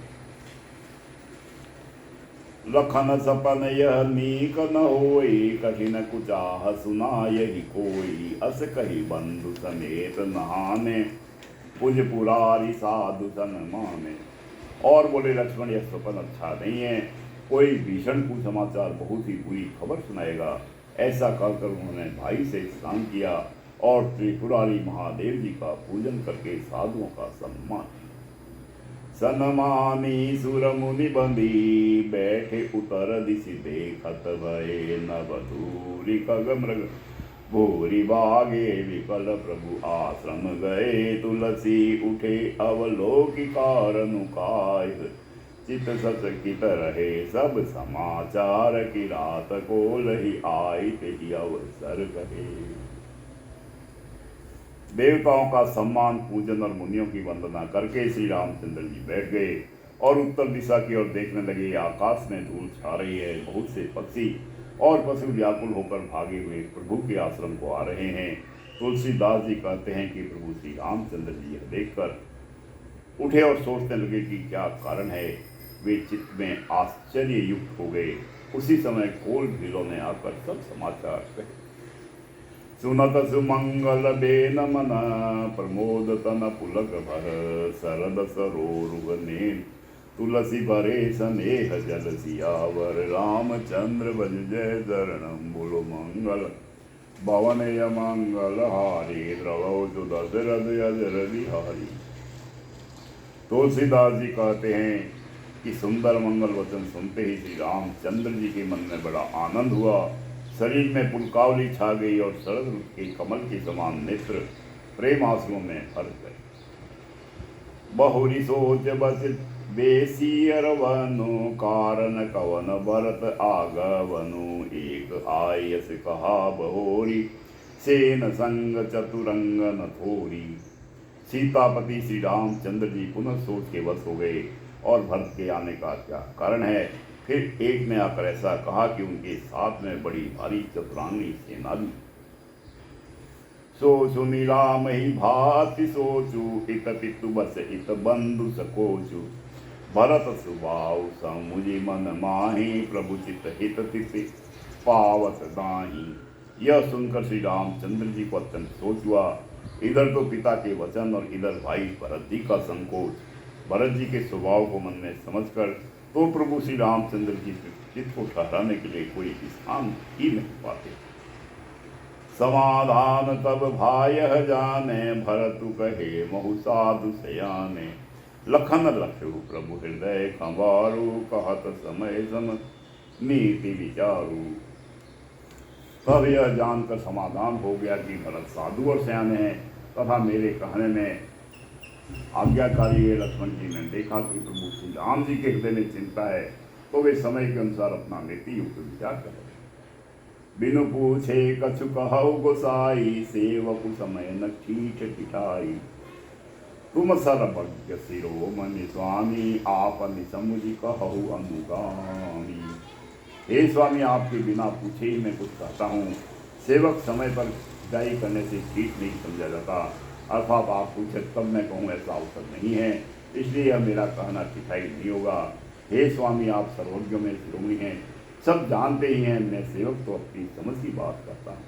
लखन सपन यह नीक न होई, कठिन कुचाह सुना यही कोई। अस कही बंधु समेत नहाने, पुज पुरारी साधु सन माने। और बोले लक्ष्मण यह स्वप्न अच्छा नहीं है, कोई भीषण कुसमाचार बहुत ही बुरी खबर सुनाएगा। ऐसा कहकर उन्होंने भाई से स्नान किया और त्रिपुरारी महादेव जी का पूजन करके साधुओं का सम्मान किया। सनमानी सुर मुनि बंदी, बैठे उतर दिशि देखत भये। नवधूरी खग मृग भूरी बागे, विकल प्रभु आश्रम गए। तुलसी उठे अवलोकि कारण काय, चित सचकित रहे सब समाचार। की रात को लही आई, तेहि अवसर कहे। देवताओं का सम्मान, पूजन और मुनियों की वंदना करके श्री रामचंद्र जी बैठ गए और उत्तर दिशा की ओर देखने लगे। आकाश में धूल छा रही है, बहुत से पक्षी और पशु व्याकुल होकर भागे हुए प्रभु के आश्रम को आ रहे हैं। तुलसीदास जी कहते हैं कि प्रभु श्री रामचंद्र जी यह देखकर उठे और सोचने लगे कि क्या कारण है। वे चित्त में आश्चर्य युक्त हो गए। उसी समय खोल भीलों ने आकर सब समाचार कहे। सुनत सुमंगल बेन मन, प्रमोद तन पुलक भर। सरद सरोरुह नेन, तुलसी भरे स्नेह जल सियावर। रामचंद्र भज जय चरणम, बोलो मंगल भवन मंगल हारी। द्रवौ जो दशरथ अजर बिहारी। तुलसीदास जी कहते हैं कि सुंदर मंगल वचन सुनते ही श्री रामचंद्र जी के मन में बड़ा आनंद हुआ। शरीर में पुलकावली छा गई और शरद ऋतु के कमल के समान नेत्र प्रेम आंसुओं में भर गए। बहुरी सोच बस बेसी अरवनु, कारण कवन भरत आगवनु। एक आयस कहा बहोरी, सेन संग चतुरंग न थोरी। सीतापति श्री रामचंद्र जी पुनः सोच के वश हो गए और भरत के आने का क्या कारण है। फिर एक ने आकर ऐसा कहा कि उनके साथ में बड़ी भारी चतुरांगी सेना भी। सोचु नीलाम ही भाति सोचु, इत पितु बस इत बंधु सकोचु। भरत सुभाव समुझि मन माही, प्रभु चित हित तिथि पावत दाही। यह सुनकर श्री रामचंद्र जी को अत्यंत सोच हुआ। इधर तो पिता के वचन और इधर भाई भरत जी का संकोच। भरत जी के स्वभाव को मन में समझकर तो प्रभु श्री रामचंद्र जी चित्त को ठहराने के लिए कोई स्थान ही नहीं पाते। समाधान तब भाय जाने, भरतु कहे महु साधु सयाने। लखन लख्यु प्रभु हृदय खंवारु, कहत समय सम नीति विचारू। तब यह जानकर समाधान हो गया कि भरत साधु और सयाने हैं तथा मेरे कहने में आज्ञाकारी है। लक्ष्मण जी ने देखा कि प्रभु श्री राम जी के हृदय में चिंता है, तो वे समय के अनुसार अपना नीति युक्त विचार करें। बिनु पूछे कछु कहु गोसाई, सेवकु समय न ठीठ ठिठाई। तुम सर्वज्ञ शिरोमणि स्वामी, आपनि समुझि कहु अनुगामी। हे स्वामी, आपके बिना पूछे ही मैं कुछ कहता हूँ। सेवक समय पर विदाई करने से ठीक नहीं समझा जाता, अर्थात आप पूछे तब मैं कहूँ ऐसा अवसर नहीं है, इसलिए यह मेरा कहना ठिठाई नहीं होगा। हे स्वामी, आप सर्वज्ञ में शिरोमणि हैं, सब जानते ही हैं, मैं सेवक तो अपनी समझ की बात करता हूँ।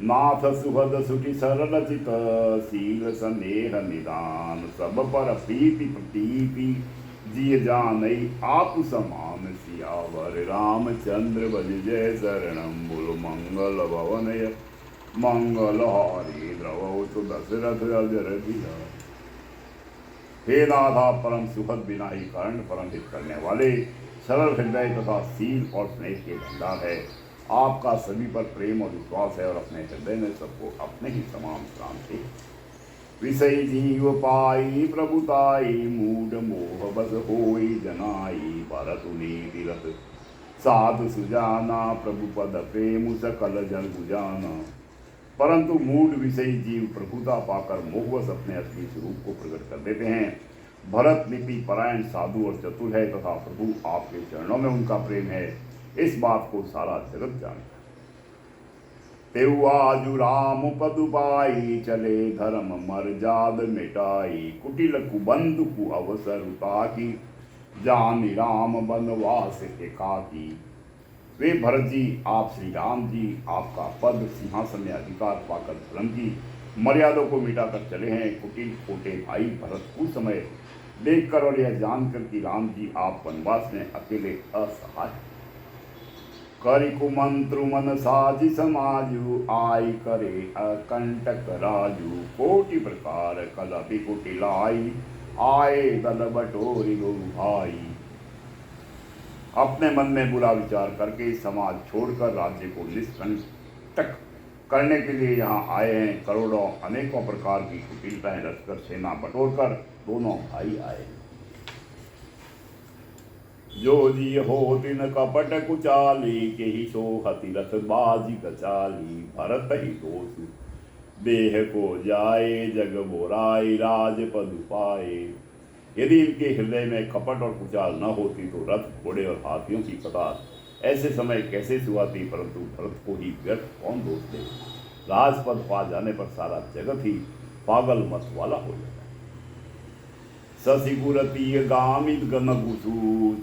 नाथ सुहद सुखी सरल चित, शील स्नेह निदान। सब पर प्रीति प्रतीति, जिय जानई आप समान। सियावर रामचंद्र भज जय शरणम, बोलो मंगल भवन मंगल हारी। द्रवौ तो दशरथ अजर बिहारी। हे नाथा, परम सुखद विनाही कारण, परम हित करने वाले, सरल हृदय तथा शील और स्नेह के भंडार है। आपका सभी पर प्रेम और विश्वास है और अपने हृदय में सबको अपने ही समान शांति। विषय जीव पाई प्रभुताई, मूढ़ मोह बस होई जनाई। भरतु नीति रत साधु सुजाना, प्रभु पद प्रेम सकल जन बुझाना। परंतु मूढ़ विषयी जीव प्रभुता पाकर मोहवश अपने असली स्वरूप को प्रकट कर देते हैं। भरत लिपि परायण साधु और चतुर है तथा प्रभु आपके चरणों में उनका प्रेम है, इस बात को सारा जगत जानता है। तेउ आजु राम पदु पाई, चले धर्म मर्जाद मिटाई, कुटिल कुबंधु कु अवसर उताकी, जानि राम बनवास एकाकी। वे भरत जी, आप श्री राम जी आपका पद सिंहासन में अधिकार पाकर धर्म की मर्यादा को मिटाकर चले हैं। कुटिल छोटे भाई भरत कुछ समय देखकर और यह जानकर कि राम जी आप वनवास में अकेले असहाय, करिकु मंत्रु मन साजि समाजु, आई करे अकंटक राजू, कोटि प्रकार कलपि कुटिलाई, आए दल बटोरी गो भाई। अपने मन में बुरा विचार करके समाज छोड़कर राज्य को निष्कंटक करने के लिए यहाँ आए हैं। करोड़ों अनेकों प्रकार की कुटिलताएं रचकर सेना बटोरकर दोनों भाई आए। जो जी हो तिन कपट कुचाली, के ही सोहति रथ बाजी कचाली, भरत ही दोष देह को जाए, जग बोराई राज पद पाए। यदि इनके हृदय में कपट और कुचाल न होती तो रथ घोड़े और हाथियों की कतार ऐसे समय कैसे सुहाती, परंतु भरत को ही व्यर्थ कौन दोष दे। राजपद पा जाने पर सारा जगत ही पागल मत वाला हो जाता है। ससिगुरती गामित गनगुसु,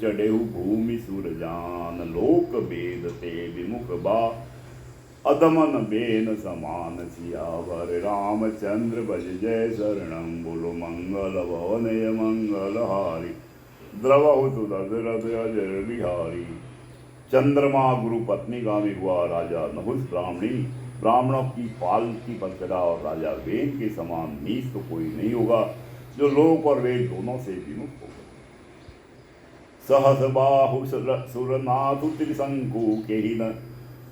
चढ़ेहु भूमि सुरजान, लोक वेद ते विमुख बा, अदमन बेन समान, सियावर रामचंद्र भज जय शरणम, बोलो मंगल भवनय मंगलहारी, द्रवहु तु दशरथ अजर बिहारी। चंद्रमा गुरु पत्नी गामी हुआ राजा नहुस ब्राह्मणी, ब्राह्मणों की पालकी पर चढ़ा और राजा वेद के समान नीच तो कोई नहीं होगा जो लोक और वेद दोनों से विमुख होगा। सहस बाहु सुरनाथु त्रिशंकु, के ही न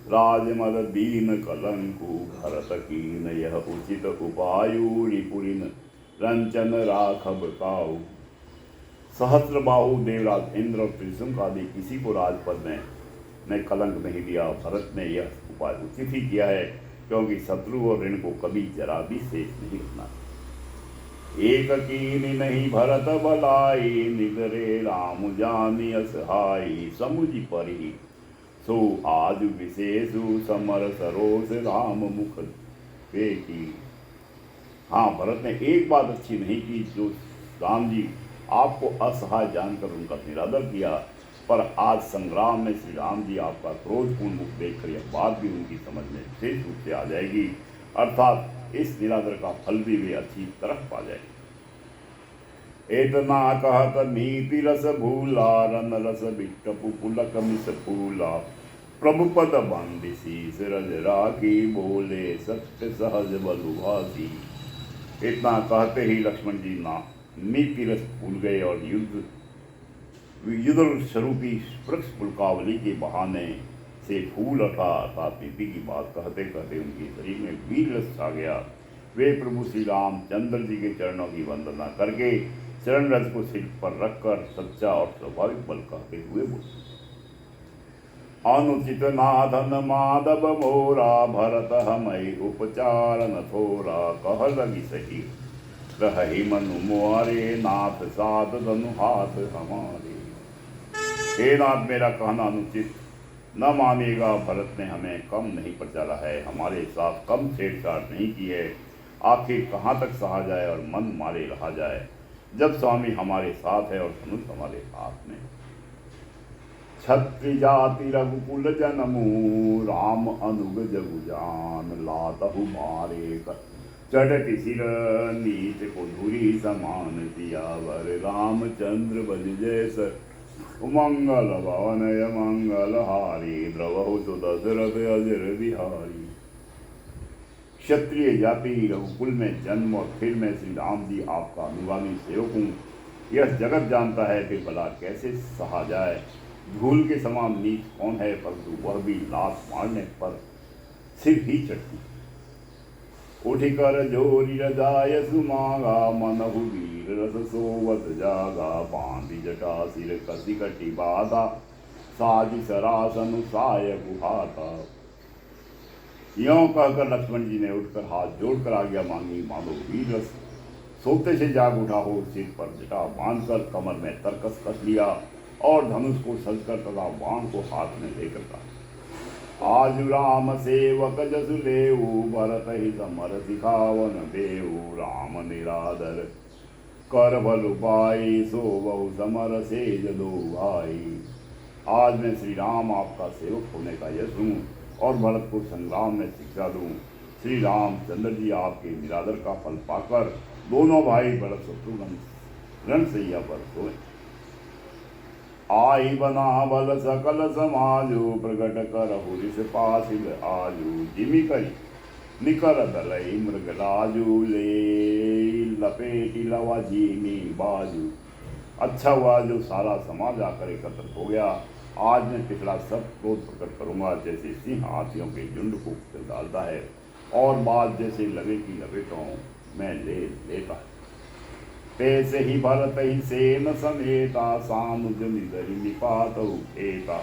राजमद दीन कलंकु, भरत कीन यह उचित उपायु, रिपुरिन रंचन राघव काऊ। सहस्र बाहु देवराज इंद्र और त्रिशंक आदि किसी को राजपद में कलंक नहीं दिया। भरत ने यह उपाय उचित ही किया है, क्योंकि शत्रु और ऋण को कभी जरा भी शेष नहीं रखना। एक कीनी नहीं भरत बलाई, निगरे राम जानी असहाई, समुझ परी सो आज विशेषु, समर सरोस राम मुख देखी। हाँ, भरत ने एक बात अच्छी नहीं की, जो राम जी आपको असहाय जानकर उनका निरादर किया, पर आज संग्राम में श्री राम जी आपका क्रोधपूर्ण मुख देखकर यह बात भी उनकी समझ में विशेष रूप से आ जाएगी, अर्थात इस निरादर का फल भी वे अच्छी तरह पा जाएंगे। एतना कहत नीति रस भूला, रन रस बिट्टपु पुलक मिस फूला, प्रभु पद बंदिसी सिरज राखी, बोले सत्य सहज बलुभासी। इतना कहते ही लक्ष्मण जी ना नीति रस भूल गए और युद्ध स्वरूपी वृक्ष पुलकावली के बहाने से फूल उठा, अर्थात नीति की बात कहते कहते उनके शरीर में वीर रस छा गया। वे प्रभु श्री राम चंद्र जी के चरणों की वंदना करके चरण रज को सिर पर रखकर सच्चा और स्वाभाविक बल कहते हुए बोले। अनुचित नाथन माधव मोरा, भरत हमई उपचार न थोरा, कह लगी सही रही मनु मुआरे, नाथ साध धनु हाथ हमारे। हे नाथ, मेरा कहना अनुचित न मानेगा। भरत ने हमें कम नहीं प्रचारा है, हमारे साथ कम छेड़छाड़ नहीं की है। आखिर कहाँ तक सहा जाए और मन मारे रहा जाए, जब स्वामी हमारे साथ है और धनुष हमारे हाथ में। छत्री जाति रघुकुल जनमू, राम अनुग जगु जान, लातहु मारे चढ़ति सिर, नीच को धुरी समान, सियावर रामचंद्र बज जैस, मंगल भवनय मंगलहारी, द्रवहु तु दशरथ अजर बिहारी। क्षत्रिय जाति रघुकुल में जन्म और फिर मैं श्री राम जी आपका अनुगामी सेवक हूँ, यह जगत जानता है कि भला कैसे सहा जाए। धूल के समान नीच कौन है, परंतु वह भी लात मारने पर सिर ही चढ़ती। उठिकर जोरी रजाय सुमागा, मनहु वीर रस सोवत जागा, बांधी जटा सिर कसी कटी बाधा, साज सरासन साय गुहाता। यों कहकर लक्ष्मण जी ने उठकर हाथ जोड़कर आज्ञा मांगी, मानो वीर रस सोते से जाग उठा हो, सिर पर जटा बांधकर कमर में तरकस कस लिया और धनुष को सजकर तथा बाण को हाथ में लेकर कहा, आज राम सेवक जसु लेऊ, भरत ही समर सिखावन देऊ, राम निरादर कर बल उपाय, सो बहु समर से जदो भाई। आज मैं श्री राम आपका सेवक होने का यश दूँ और भरत को संग्राम में शिक्षा दूँ। श्री रामचंद्र जी आपके निरादर का फल पाकर दोनों भाई भरत शत्रुघ्न रणसैया पर सोए। आई बना बल सकल समाजो, प्रगट कर हुरिस पासिल आजू, जिमि करी निकर दलई मृगलाजू, ले लपेटी लवा जीमी बाजू। अच्छा हुआ जो सारा समाज आकर एकत्र हो गया। आज मैं पिछला सब क्रोध प्रकट करूंगा, जैसे सिंह हाथियों के झुंड को कुचल डालता है और बात जैसे लवे की लपेटों में ले लेता है। पैसे ही भरत ही सेन समेता, सानुज निधरि निपात उठेता,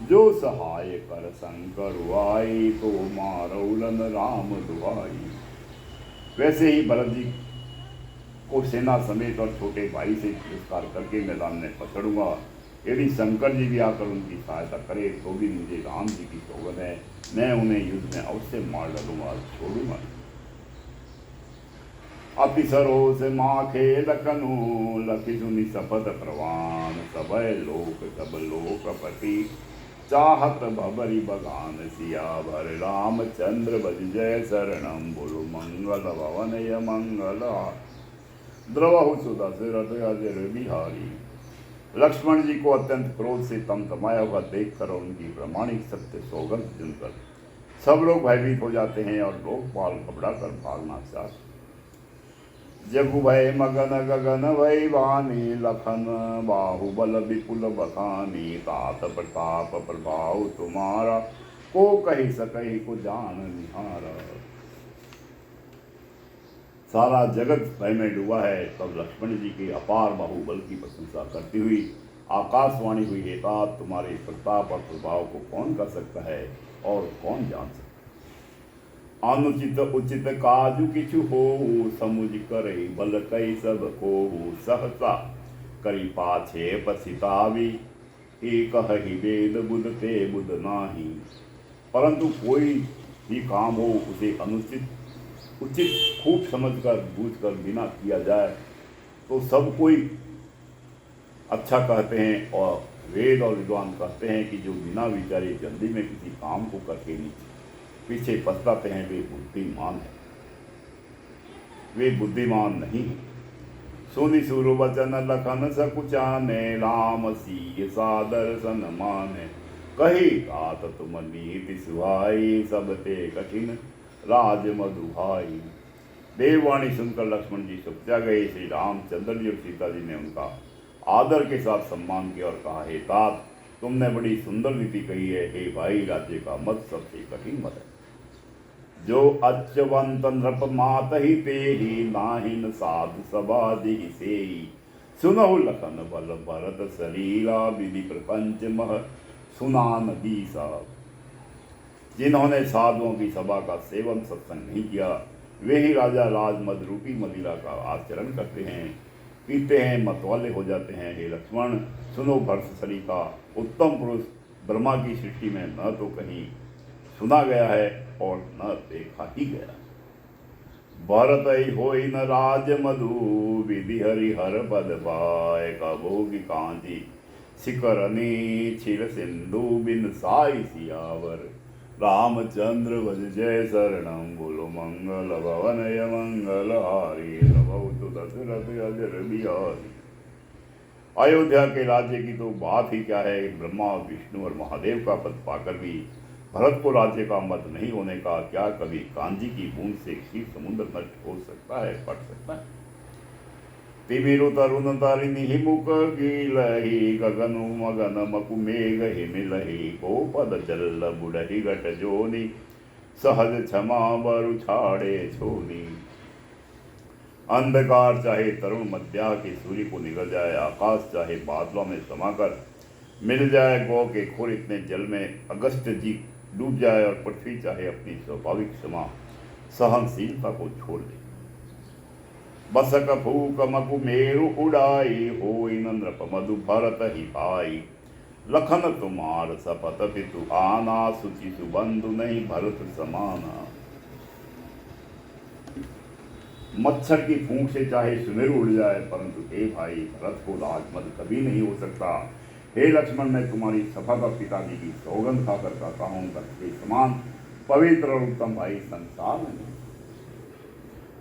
जो सहाय कर शंकर आई, तो मारौलन राम दुआई। वैसे ही भरत जी को सेना समेत और छोटे भाई से तिरस्कार करके मैदान में पछड़ूंगा। यदि शंकर जी भी आकर उनकी सहायता करे तो भी मुझे राम जी की सोगत है, मैं उन्हें युद्ध में अवश्य मार डालूंगा, छोड़ूंगा। अति सरोस माखे लखनु, लखि सुनि सपथ प्रवान, सबय लोक सब लोकपति, चाहत भबरी बगान, सियावर रामचंद्र बज जय शरणम, बोलो मंगल भवन य मंगल। द्रवहु सुदशरथ अजर बिहारी। लक्ष्मण जी को अत्यंत क्रोध से तमतमाया हुआ देखकर और उनकी प्रामाणिक सत्य सौगंध सुनकर सब लोग भयभीत हो जाते हैं और लोकपाल घबरा कर भागना चाहते। जगु भय मगन गगन भय वाणी, लखन बाहुबल विपुल बखानी, तात प्रताप प्रभाव तुम्हारा, को कही सकहि को जान निहारा। सारा जगत भय में डूबा है। तब लक्ष्मण जी के अपार बाहुबल की प्रशंसा करती हुई आकाशवाणी हुई, हे तात, तुम्हारे प्रताप और प्रभाव को कौन कर सकता है और कौन जान सकता। अनुचित उचित काजु किछु हो, समुझ करई बल कई सब को, सहसा करी पाछे पछितावी, एक ही वेद बुध ते बुध नाही। परंतु कोई भी काम हो उसे अनुचित उचित खूब समझकर बूझकर बिना किया जाए तो सब कोई अच्छा कहते हैं और वेद और विद्वान कहते हैं कि जो बिना विचारे जल्दी में किसी काम को करके पीछे पछताते हैं वे बुद्धिमान है, वे बुद्धिमान नहीं है। सुनि सुर वचन लखन सकुचाने, राम सिय सादर सन माने, कही तात तुम नीति सुहाई, सब ते कठिन राज मधुभाई। देववाणी सुनकर लक्ष्मण जी सुखचा गए। श्री रामचंद्र जी और सीता जी ने उनका आदर के साथ सम्मान किया और कहा, हे तात, तुमने बड़ी सुंदर नीति कही है। हे भाई, राज्य का मत सबसे कठिन मत है। जो अच्युवंत नृप मात ही ते ही, नाहिन साधु सभा दिहि सेई, सुनहु लखन बल भरत सरीला, विधि प्रपंच मह सुनान दीसा। जिन्होंने साधुओं की सभा का सेवन सत्संग नहीं किया, वे ही राजा राजमद रूपी मदिरा का आचरण करते हैं, पीते हैं, मतवाले हो जाते हैं। हे लक्ष्मण, सुनो भरतसरी का उत्तम पुरुष ब्रह्मा की सृष्टि में न तो कहीं सुना गया है और न देखा ही गया। भरत ही होई न राज मधु, विधि हरि हर पद पाय, कभोगी कांति शिखरनी, छिर सिंधु बिन साई सियावर, रामचंद्र भज जय शरणम, बोलो मंगल भवन य मंगल हारी, रघुतु दशरथ अजर बिहारी। अयोध्या के राज्य की तो बात ही क्या है। ब्रह्मा विष्णु और महादेव का पद पाकर भी भरत को राज्य का मत नहीं होने का क्या कभी कांजी की बूंद से क्षीर समुद्र नष्ट हो सकता है, पट सकता है। तिमिरु तरुण तारिणी मुख गिलही, गगनु मगन मकु मेघ हिमिलही, गोपद जल बुढ़ही घट जोनी, सहज क्षमा बरु छाड़े छोनी। अंधकार चाहे तरुण मध्या के सूर्य को निगल जाए, आकाश चाहे बादलों में समाकर मिल जाए, गौ के खोर इतने जल में अगस्त जी डूब जाए और पृथ्वी चाहे अपनी स्वाभाविक क्षमा सहनशीलता को छोड़ दे। बसक फूक मकु मेरु उड़ाई, होई न नृप मधु भरत ही पाई। लखन तुम्हार सपत पितु आना, सुचि सुबंधु नहीं भरत समाना। मच्छर की फूंक से चाहे सुमेरु उड़ जाए, परंतु हे भाई भरत को राजमद कभी नहीं हो सकता। हे लक्ष्मण, मैं तुम्हारी सभा का पिताजी की सौगंध खाकर कहता हूँ, के समान पवित्र और उत्तम भाई संसार में।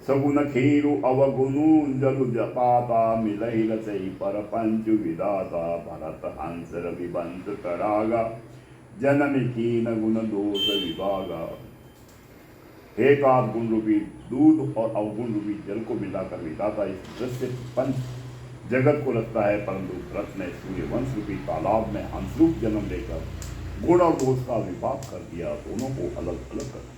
सगुन खीरु अवगुनु जलु जपाता, मिलहि रचई पर पंचु विदाता। भरत हंस रवि बंस तड़ागा, जनन कीन गुण दोष विभागा। हे कात गुण रूपी दूध और अवगुण रूपी जल को मिलाकर विदाता इस दृश्य पंच जगत को रखता है, परंतु भरत ने सूर्यवंश रूपी तालाब में हंसरूप जन्म लेकर गुण और दोष का विभाग कर दिया, दोनों को अलग अलग कर।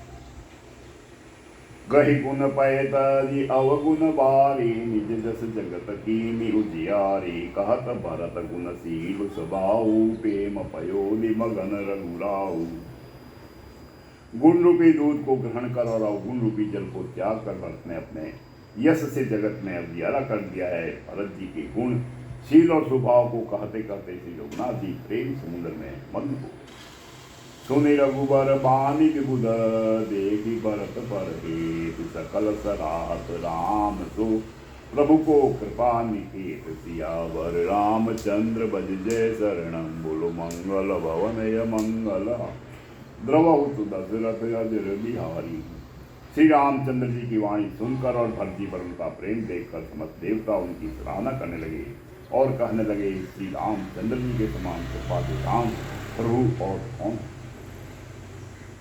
गहि गुण पैतरी अवगुण बारी, निज जस जगत कीनी उजियारी। कहत भरत गुणशील स्वभाव, प्रेम पयोधि मगन रघुराऊ। गुण रूपी दूध को ग्रहण कर और अवगुण रूपी जल को त्याग कर भरत ने अपने यश से जगत में उजियारा कर दिया है। भरत जी के गुण शील और स्वभाव को कहते कहते श्री रघुनाथ जी प्रेम समुद्र में मग्न हो। सुनि रघुबर बानी विबुध, देखी भरत पर हेतु सकल सराहत राम सो। प्रभु को कृपा निकेत सियावर, रामचंद्र भज जय शरणम। बोलो मंगल भवन मंगल, द्रवहुतु दशरथ अजर बिहारी। श्री रामचंद्र जी की वाणी सुनकर और भरत जी पर उनका प्रेम देखकर समस्त देवता उनकी सराहना करने लगे और कहने लगे, श्री रामचंद्र जी के समान कृपा के राम प्रभु और कौन।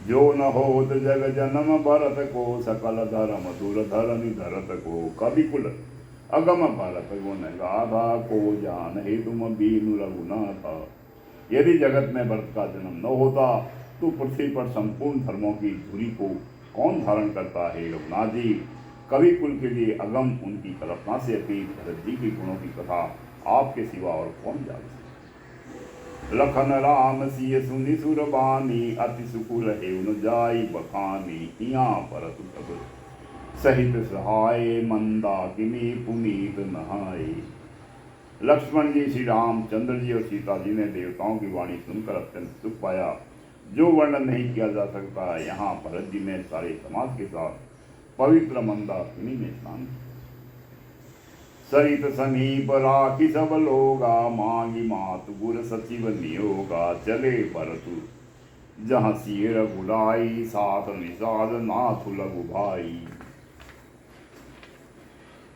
जो न होत जग जन्म भरत को, सकल धर्म दूर धरनि धरत को। कवि कुल अगम भरत गुण गाथा, को जान हे तुम बीनु रघुनाथा। यदि जगत में भरत का जन्म न होता तो पृथ्वी पर संपूर्ण धर्मों की धुरी को कौन धारण करता है। रघुनाथ जी कवि कुल के लिए अगम, उनकी कल्पना से अतीत भरत जी की गुणों की कथा आपके सिवा और कौन जान सकता। लखन राम सिय सुनि सुरबानी, अति सुकुल है उन जाई बखानी। इया परत तब सहित सहाय, मंदाकिनी पुनीत नहाय। लक्ष्मण जी, श्री रामचंद्र जी और सीता जी ने देवताओं की वाणी सुनकर अत्यंत सुख पाया, जो वर्णन नहीं किया जा सकता। यहाँ भरत जी ने सारे समाज के साथ पवित्र मंदाकिनी में स्नान किया। सरित समीप राखी सब लोगा, मांगी मात गुर सचिव नियोगा। चले भरतु जहाँ सिय रघुराई, साथ निषाद नाथ लघु भाई।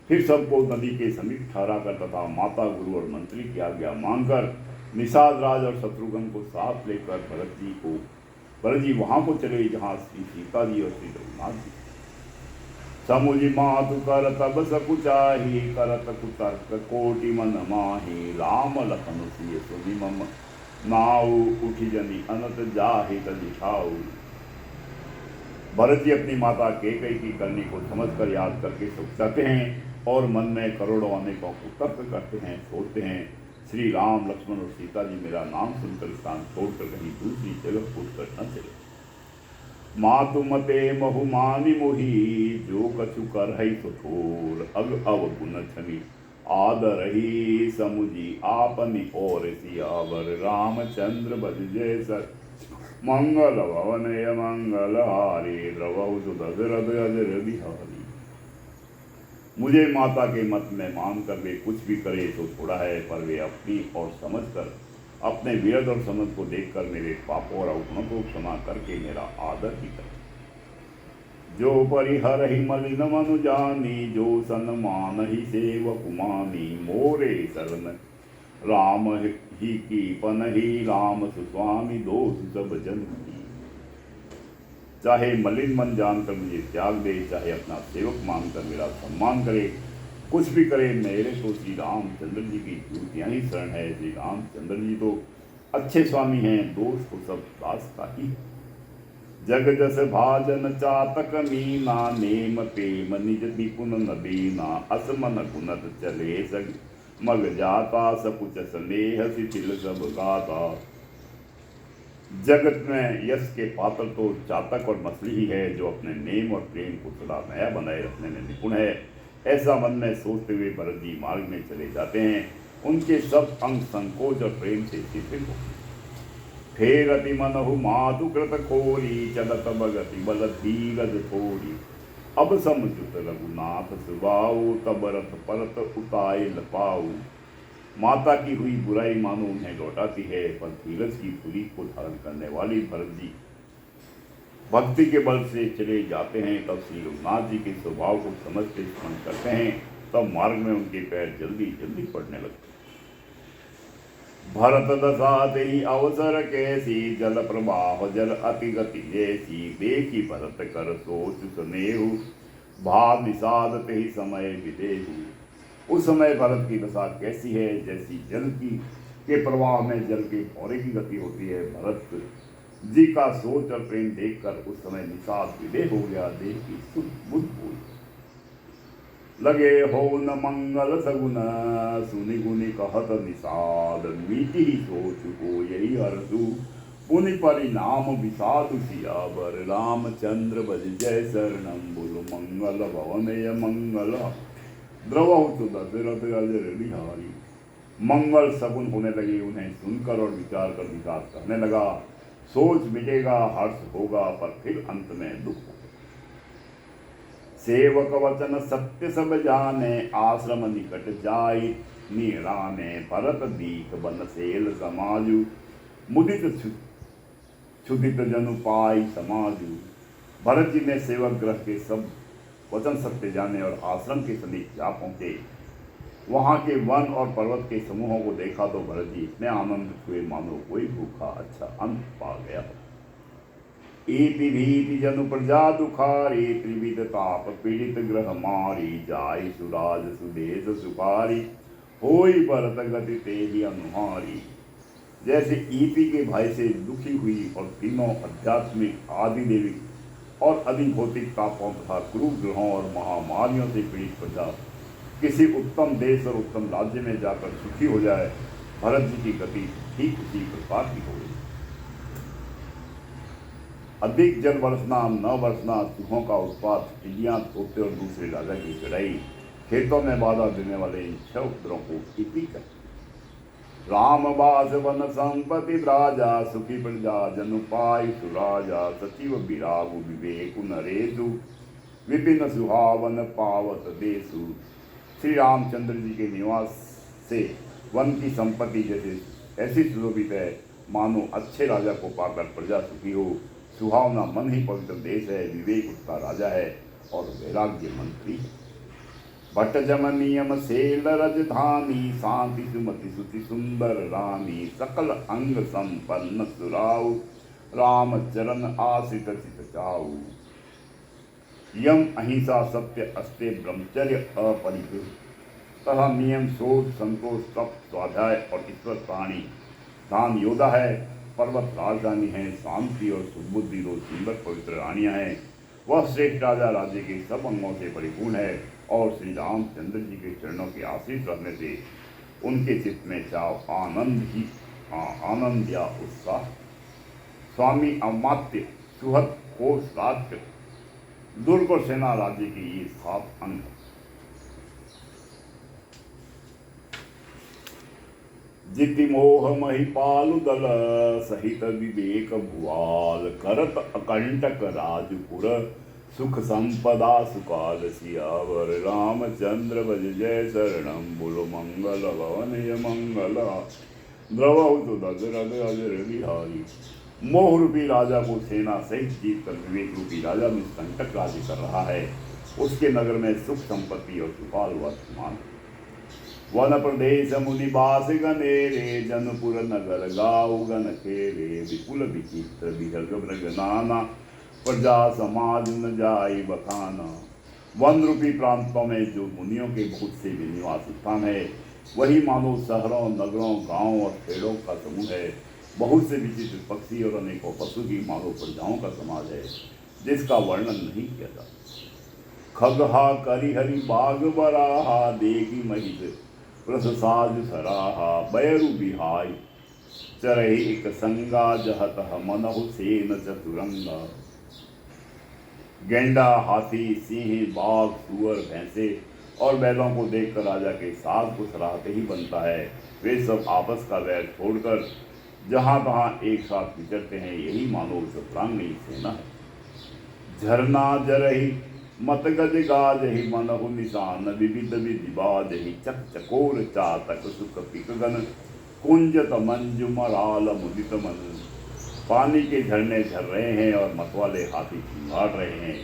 फिर सबको नदी के समीप ठहरा कर तथा माता गुरु और मंत्री की आज्ञा मांगकर निषाद राज और शत्रुघ्न को साथ लेकर भरत जी वहां को चले जहां श्री सीता जी और श्री रघुनाथ जी। समुझि मातु कर तब सकुचाही, करत कुतर्क कोटि मन माही। राम लखन सिय सुनि मम नाऊ, उठी जनी अनत जाहि तदिठाऊ। भरत जी अपनी माता कैकेयी की करनी को समझकर याद करके सोचते हैं और मन में करोड़ों अनेकों को तर्क करते हैं, सोचते हैं, श्री राम लक्ष्मण और सीता जी मेरा नाम सुनकर स्थान छोड़कर कहीं दूसरी जगह कूदकर न चले। मातु मते बहुमानि मोही, जो कछु कर है सुठोर। अग अवगुण छनि आदर ही, समुझी आपनि और सियावर। रामचंद्र भज जय सर मंगल भवन मंगल हारी। द्रवहुतु दशरथ अजर बिहारी। मुझे माता के मत में मानकर वे कुछ भी करे तो थोड़ा है, पर वे अपनी और समझकर अपने विरध और समझ को देखकर मेरे पापों और अवगुणों को क्षमा करके मेरा आदर ही करे। जो परिहर ही मलिन मनु जानी, जो सन्मान ही सेवक मानी। मोरे शरण राम ही की पन ही, राम सुस्वामी दोष सब जन की। चाहे मलिन मन जानकर मुझे त्याग दे, चाहे अपना सेवक मानकर मेरा सम्मान करे, कुछ भी करे, मेरे तो श्री रामचंद्र जी की जूतियाँ ही शरण है। श्री रामचंद्र जी तो अच्छे स्वामी हैं, दोष तो सब दास का ही। जग जस भाजन चातक मीना, नेम प्रेम निज निपुण नबीना। असमन गुणत चले सग मग जाता, सकुच स्नेह शिथिल सब गाता। जगत में यश के पात्र तो चातक और मछली ही है, जो अपने नेम और प्रेम को सदा नया बनाए रखने में निपुण है। ऐसा मन में सोचते हुए भरत जी मार्ग में चले जाते हैं। उनके सब अंग संकोच और प्रेम से शिथिल हो। फेरति मनहु मातु कृत खोरी, चलत बगति बल धीरज थोरी। अब समुचित रघुनाथ सुबाऊ, तब रथ परत उताइल पाऊ। माता की हुई बुराई मानो उन्हें लौटाती है, पर धीरज की धुरी को धारण करने वाली भरत जी भक्ति के बल से चले जाते हैं। तब श्री रघुनाथ जी के स्वभाव को समझते स्मरण करते हैं। तब मार्ग में उनके पैर जल्दी जल्दी पड़ने लगते हैं। भरत दशा ही अवसर कैसी, जल प्रवाह जल अति गति जैसी। देखी भरत कर सोच सुनेहु, भाव निषाद ही समय विदेहु। उस समय भरत की दशा कैसी है, जैसी जल की के प्रवाह में जल के भौरे की गति होती है। भरत जी का सोच और प्रेम देखकर उस समय निषाद विदेह हो गया। देह की सुध बुद्ध हो लगे हो न मंगल सगुन, सुनि गुनि कहत निषाद। मीठी ही सोच को यही हरसु, पुनि परिणाम विषादु सियावर। रामचंद्र बज जय शरणम, बोलो मंगल भवनय मंगल। द्रवहु तो दशरथ अजर बिहारी। मंगल सगुन होने लगे उन्हें सुनकर, और विचार कर निषाद कहने लगा, सोच मिटेगा, हर्ष होगा, पर फिर अंत में दुख होगा। सेवक वचन सत्य सब जाने, आश्रम निकट जाई निराने। भरत दीख बनसेल समाजु, मुदित क्षुदित जनु पाई समाजु। भरत जी ने सेवक ग्रह के सब वचन सत्य जाने और आश्रम के समीप जा पहुंचे। वहां के वन और पर्वत के समूहों को देखा तो भरत जी इतने आनंदित हुए मानो कोई भूखा अच्छा अन्न पा गया। इति भीति जनु प्रजा दुखारी, त्रिविध ताप पीड़ित ग्रह मारी। जाई सुराज सुदेश सुखारी, होई भरत गति तेहि अनुहारी। जैसे ईति के भय से दुखी हुई और तीनों आध्यात्मिक आदि देवी और अधिभौतिक तापों तथा क्रूर ग्रहों और महामारियों से पीड़ित प्रजा किसी उत्तम देश और उत्तम राज्य में जाकर सुखी हो जाए, भरत जी की गति ठीक उसी प्रकार की हो गई। अधिक जल बरसना न बरसना, चूहों का उत्पात, टिड्डियां तोते और दूसरे राजा की चढ़ाई, खेतों में बाधा देने वाले इन 6 उपद्रवों को इति कहते। राम बास वन संपत्ति राजा, सुखी प्रजा जनु पाई सुराजा। सचिव विरागु विवेक नरेशु, विपिन सुहावन पावत देशु। श्री रामचंद्र जी के निवास से वन की संपत्ति जैसे ऐसी सुशोभित है मानो अच्छे राजा को पाकर प्रजा सुखी हो। सुहावना मन ही पवित्र देश है, विवेक उसका राजा है और वैराग्य मंत्री। भट्ट जम नियम सेल राजधानी, शांति सुमति सुति सुंदर रानी। सकल अंग संपन्न सुराऊ, राम चरण आश्रित चित चाऊ। यम अहिंसा सत्य अस्ते ब्रह्मचर्य अपरिग्रह तथा नियम शोध संतोष तप स्वाध्याय और ईश्वर प्राणी। धाम योद्धा है, पर्वत राजधानी है, शांति और सुबुद्धि 2 सुंदर पवित्र रानियां हैं। वह श्रेष्ठ राजा राज्य के सब अंगों से परिपूर्ण है और श्री रामचंद्र जी के चरणों के आशीष रहने से उनके चित्त में चाव आनंद या उत्साह। स्वामी अमात्य सुहत कोष राष्ट्र दुर्ग और सेना राज्य के ये 7 अंग। जिति मोह महिपालु दल, सहित विवेक भुआल। करत अकंटक राजपुर, सुख संपदा सुकाल सियावर। रामचंद्र भज जय शरणम, बोलो मंगल भवनय मंगल। द्रवहु तो दशरथ अजर बिहारी। मोह रूपी राजा को सेना सहित जीत कर विवेक रूपी राजा में कंटक राज्य कर रहा है। उसके नगर में सुख संपत्ति और सुपाल वर्तमान। वन प्रदेश मुनिवास गनेरे, जनपुर नगर गाँव गण खेरे। विपुल विचित्र विहर्ग मृग नाना, प्रजा समाज न जाई बखाना। वन रूपी प्रांतों में जो मुनियों के बहुत से निवास स्थान है, वही मानो शहरों नगरों गाँव और खेड़ों का समूह है। बहुत से विचित्र पक्षी और अनेकों पशु की मानो प्रजाओं का समाज है, जिसका वर्णन नहीं किया जा। खगहा करिहरि बाग बराहा, देगी महिष रस साज सराहा। बैरु बिहाई चरहि एक संगा, जहत मनहु सेन चतुरंगा। गेंडा हाथी सिंह बाघ सुअर भैंसे और बैलों को देखकर राजा के साथ को सराहते ही बनता है। वे सब आपस का वैर छोड़कर जहाँ तहाँ एक साथ विचरते हैं। यही मानव चतुरांगनी सेना है। झरना जरहि मत गज गाजहि मनहु निशान विविध विधि बाजहि चक चकोर चातक सुख पिकगन कुंजत मंजु मराल मुदित मन। पानी के झरने झर रहे हैं और मतवाले हाथी चिंगाड़ रहे हैं।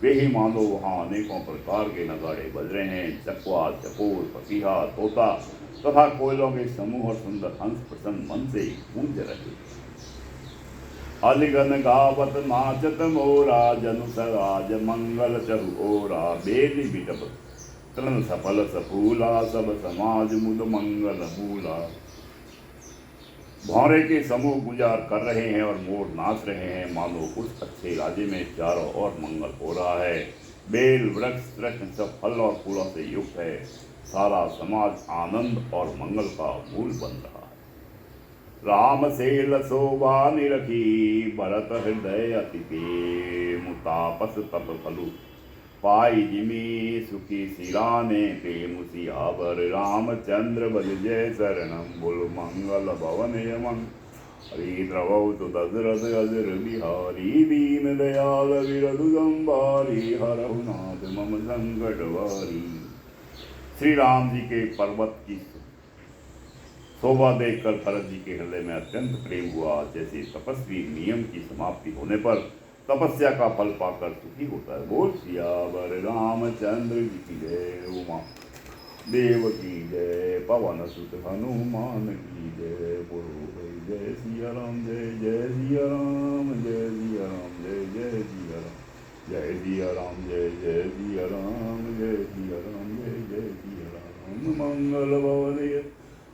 वे ही मानो वहाँ अनेकों प्रकार के नगाड़े बज रहे हैं। चकवा चकोर पपीहा तोता तथा कोयलों के समूह और सुंदर हंस प्रसन्न मन से गूंज रहे। अलिगन गावत नाचत मोरा जनु सराज मंगल चहु ओरा बेली बिटप तृण सफल सफूला सब समाज मुद मंगल मूला। भौरे के समूह गुजार कर रहे हैं और मोर नाच रहे हैं। मानो उस अच्छे राज्य में चारों ओर मंगल हो रहा है। बेल वृक्ष कृष्ण सब फल और फूलों से युक्त है। सारा समाज आनंद और मंगल का मूल बन रहा है। राम सेल शोभा निरखी भरत हृदय अति प्रेम तापस तप फलु पाई जिमी सुखी सिराने प्रेम सियावर रामचंद्र बल जय शरणम बोल मंगल भवन यमन हरि द्रवौ तो दशरथ अजर बिहारी दीन दयाल विरधु संभारी हरहु नाथ मम संकट वारी। श्री राम जी के पर्वत की शोभा देखकर भरत जी के हृदय में अत्यंत प्रेम हुआ। जैसे तपस्वी नियम की समाप्ति होने पर तपस्या का फल पाकर सुखी होता है। बोल सियावर रामचंद्र जी की जय। उमा देव की जय। पवन सुत हनुमान की जय। बोलो जय सिया राम जय जय सिया राम जय सिया राम जय जय सिया राम जय सिया राम जय जय सिया राम जय सिया राम जय जय सिया राम। मंगल भवनय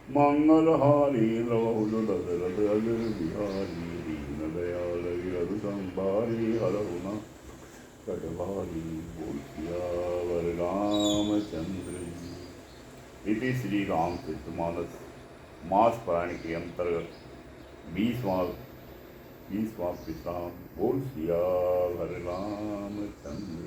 मंगल हारी लवहुल दशरथ अजर बिहारी दीन दयाल विरधु संभारी हरहु नाथ कटवारी। बोल सियावर रामचंद्र जी। इति श्री रामचरितमानस मास पारायण के अंतर्गत 20वां विश्राम। बोल सियावर रामचंद्र।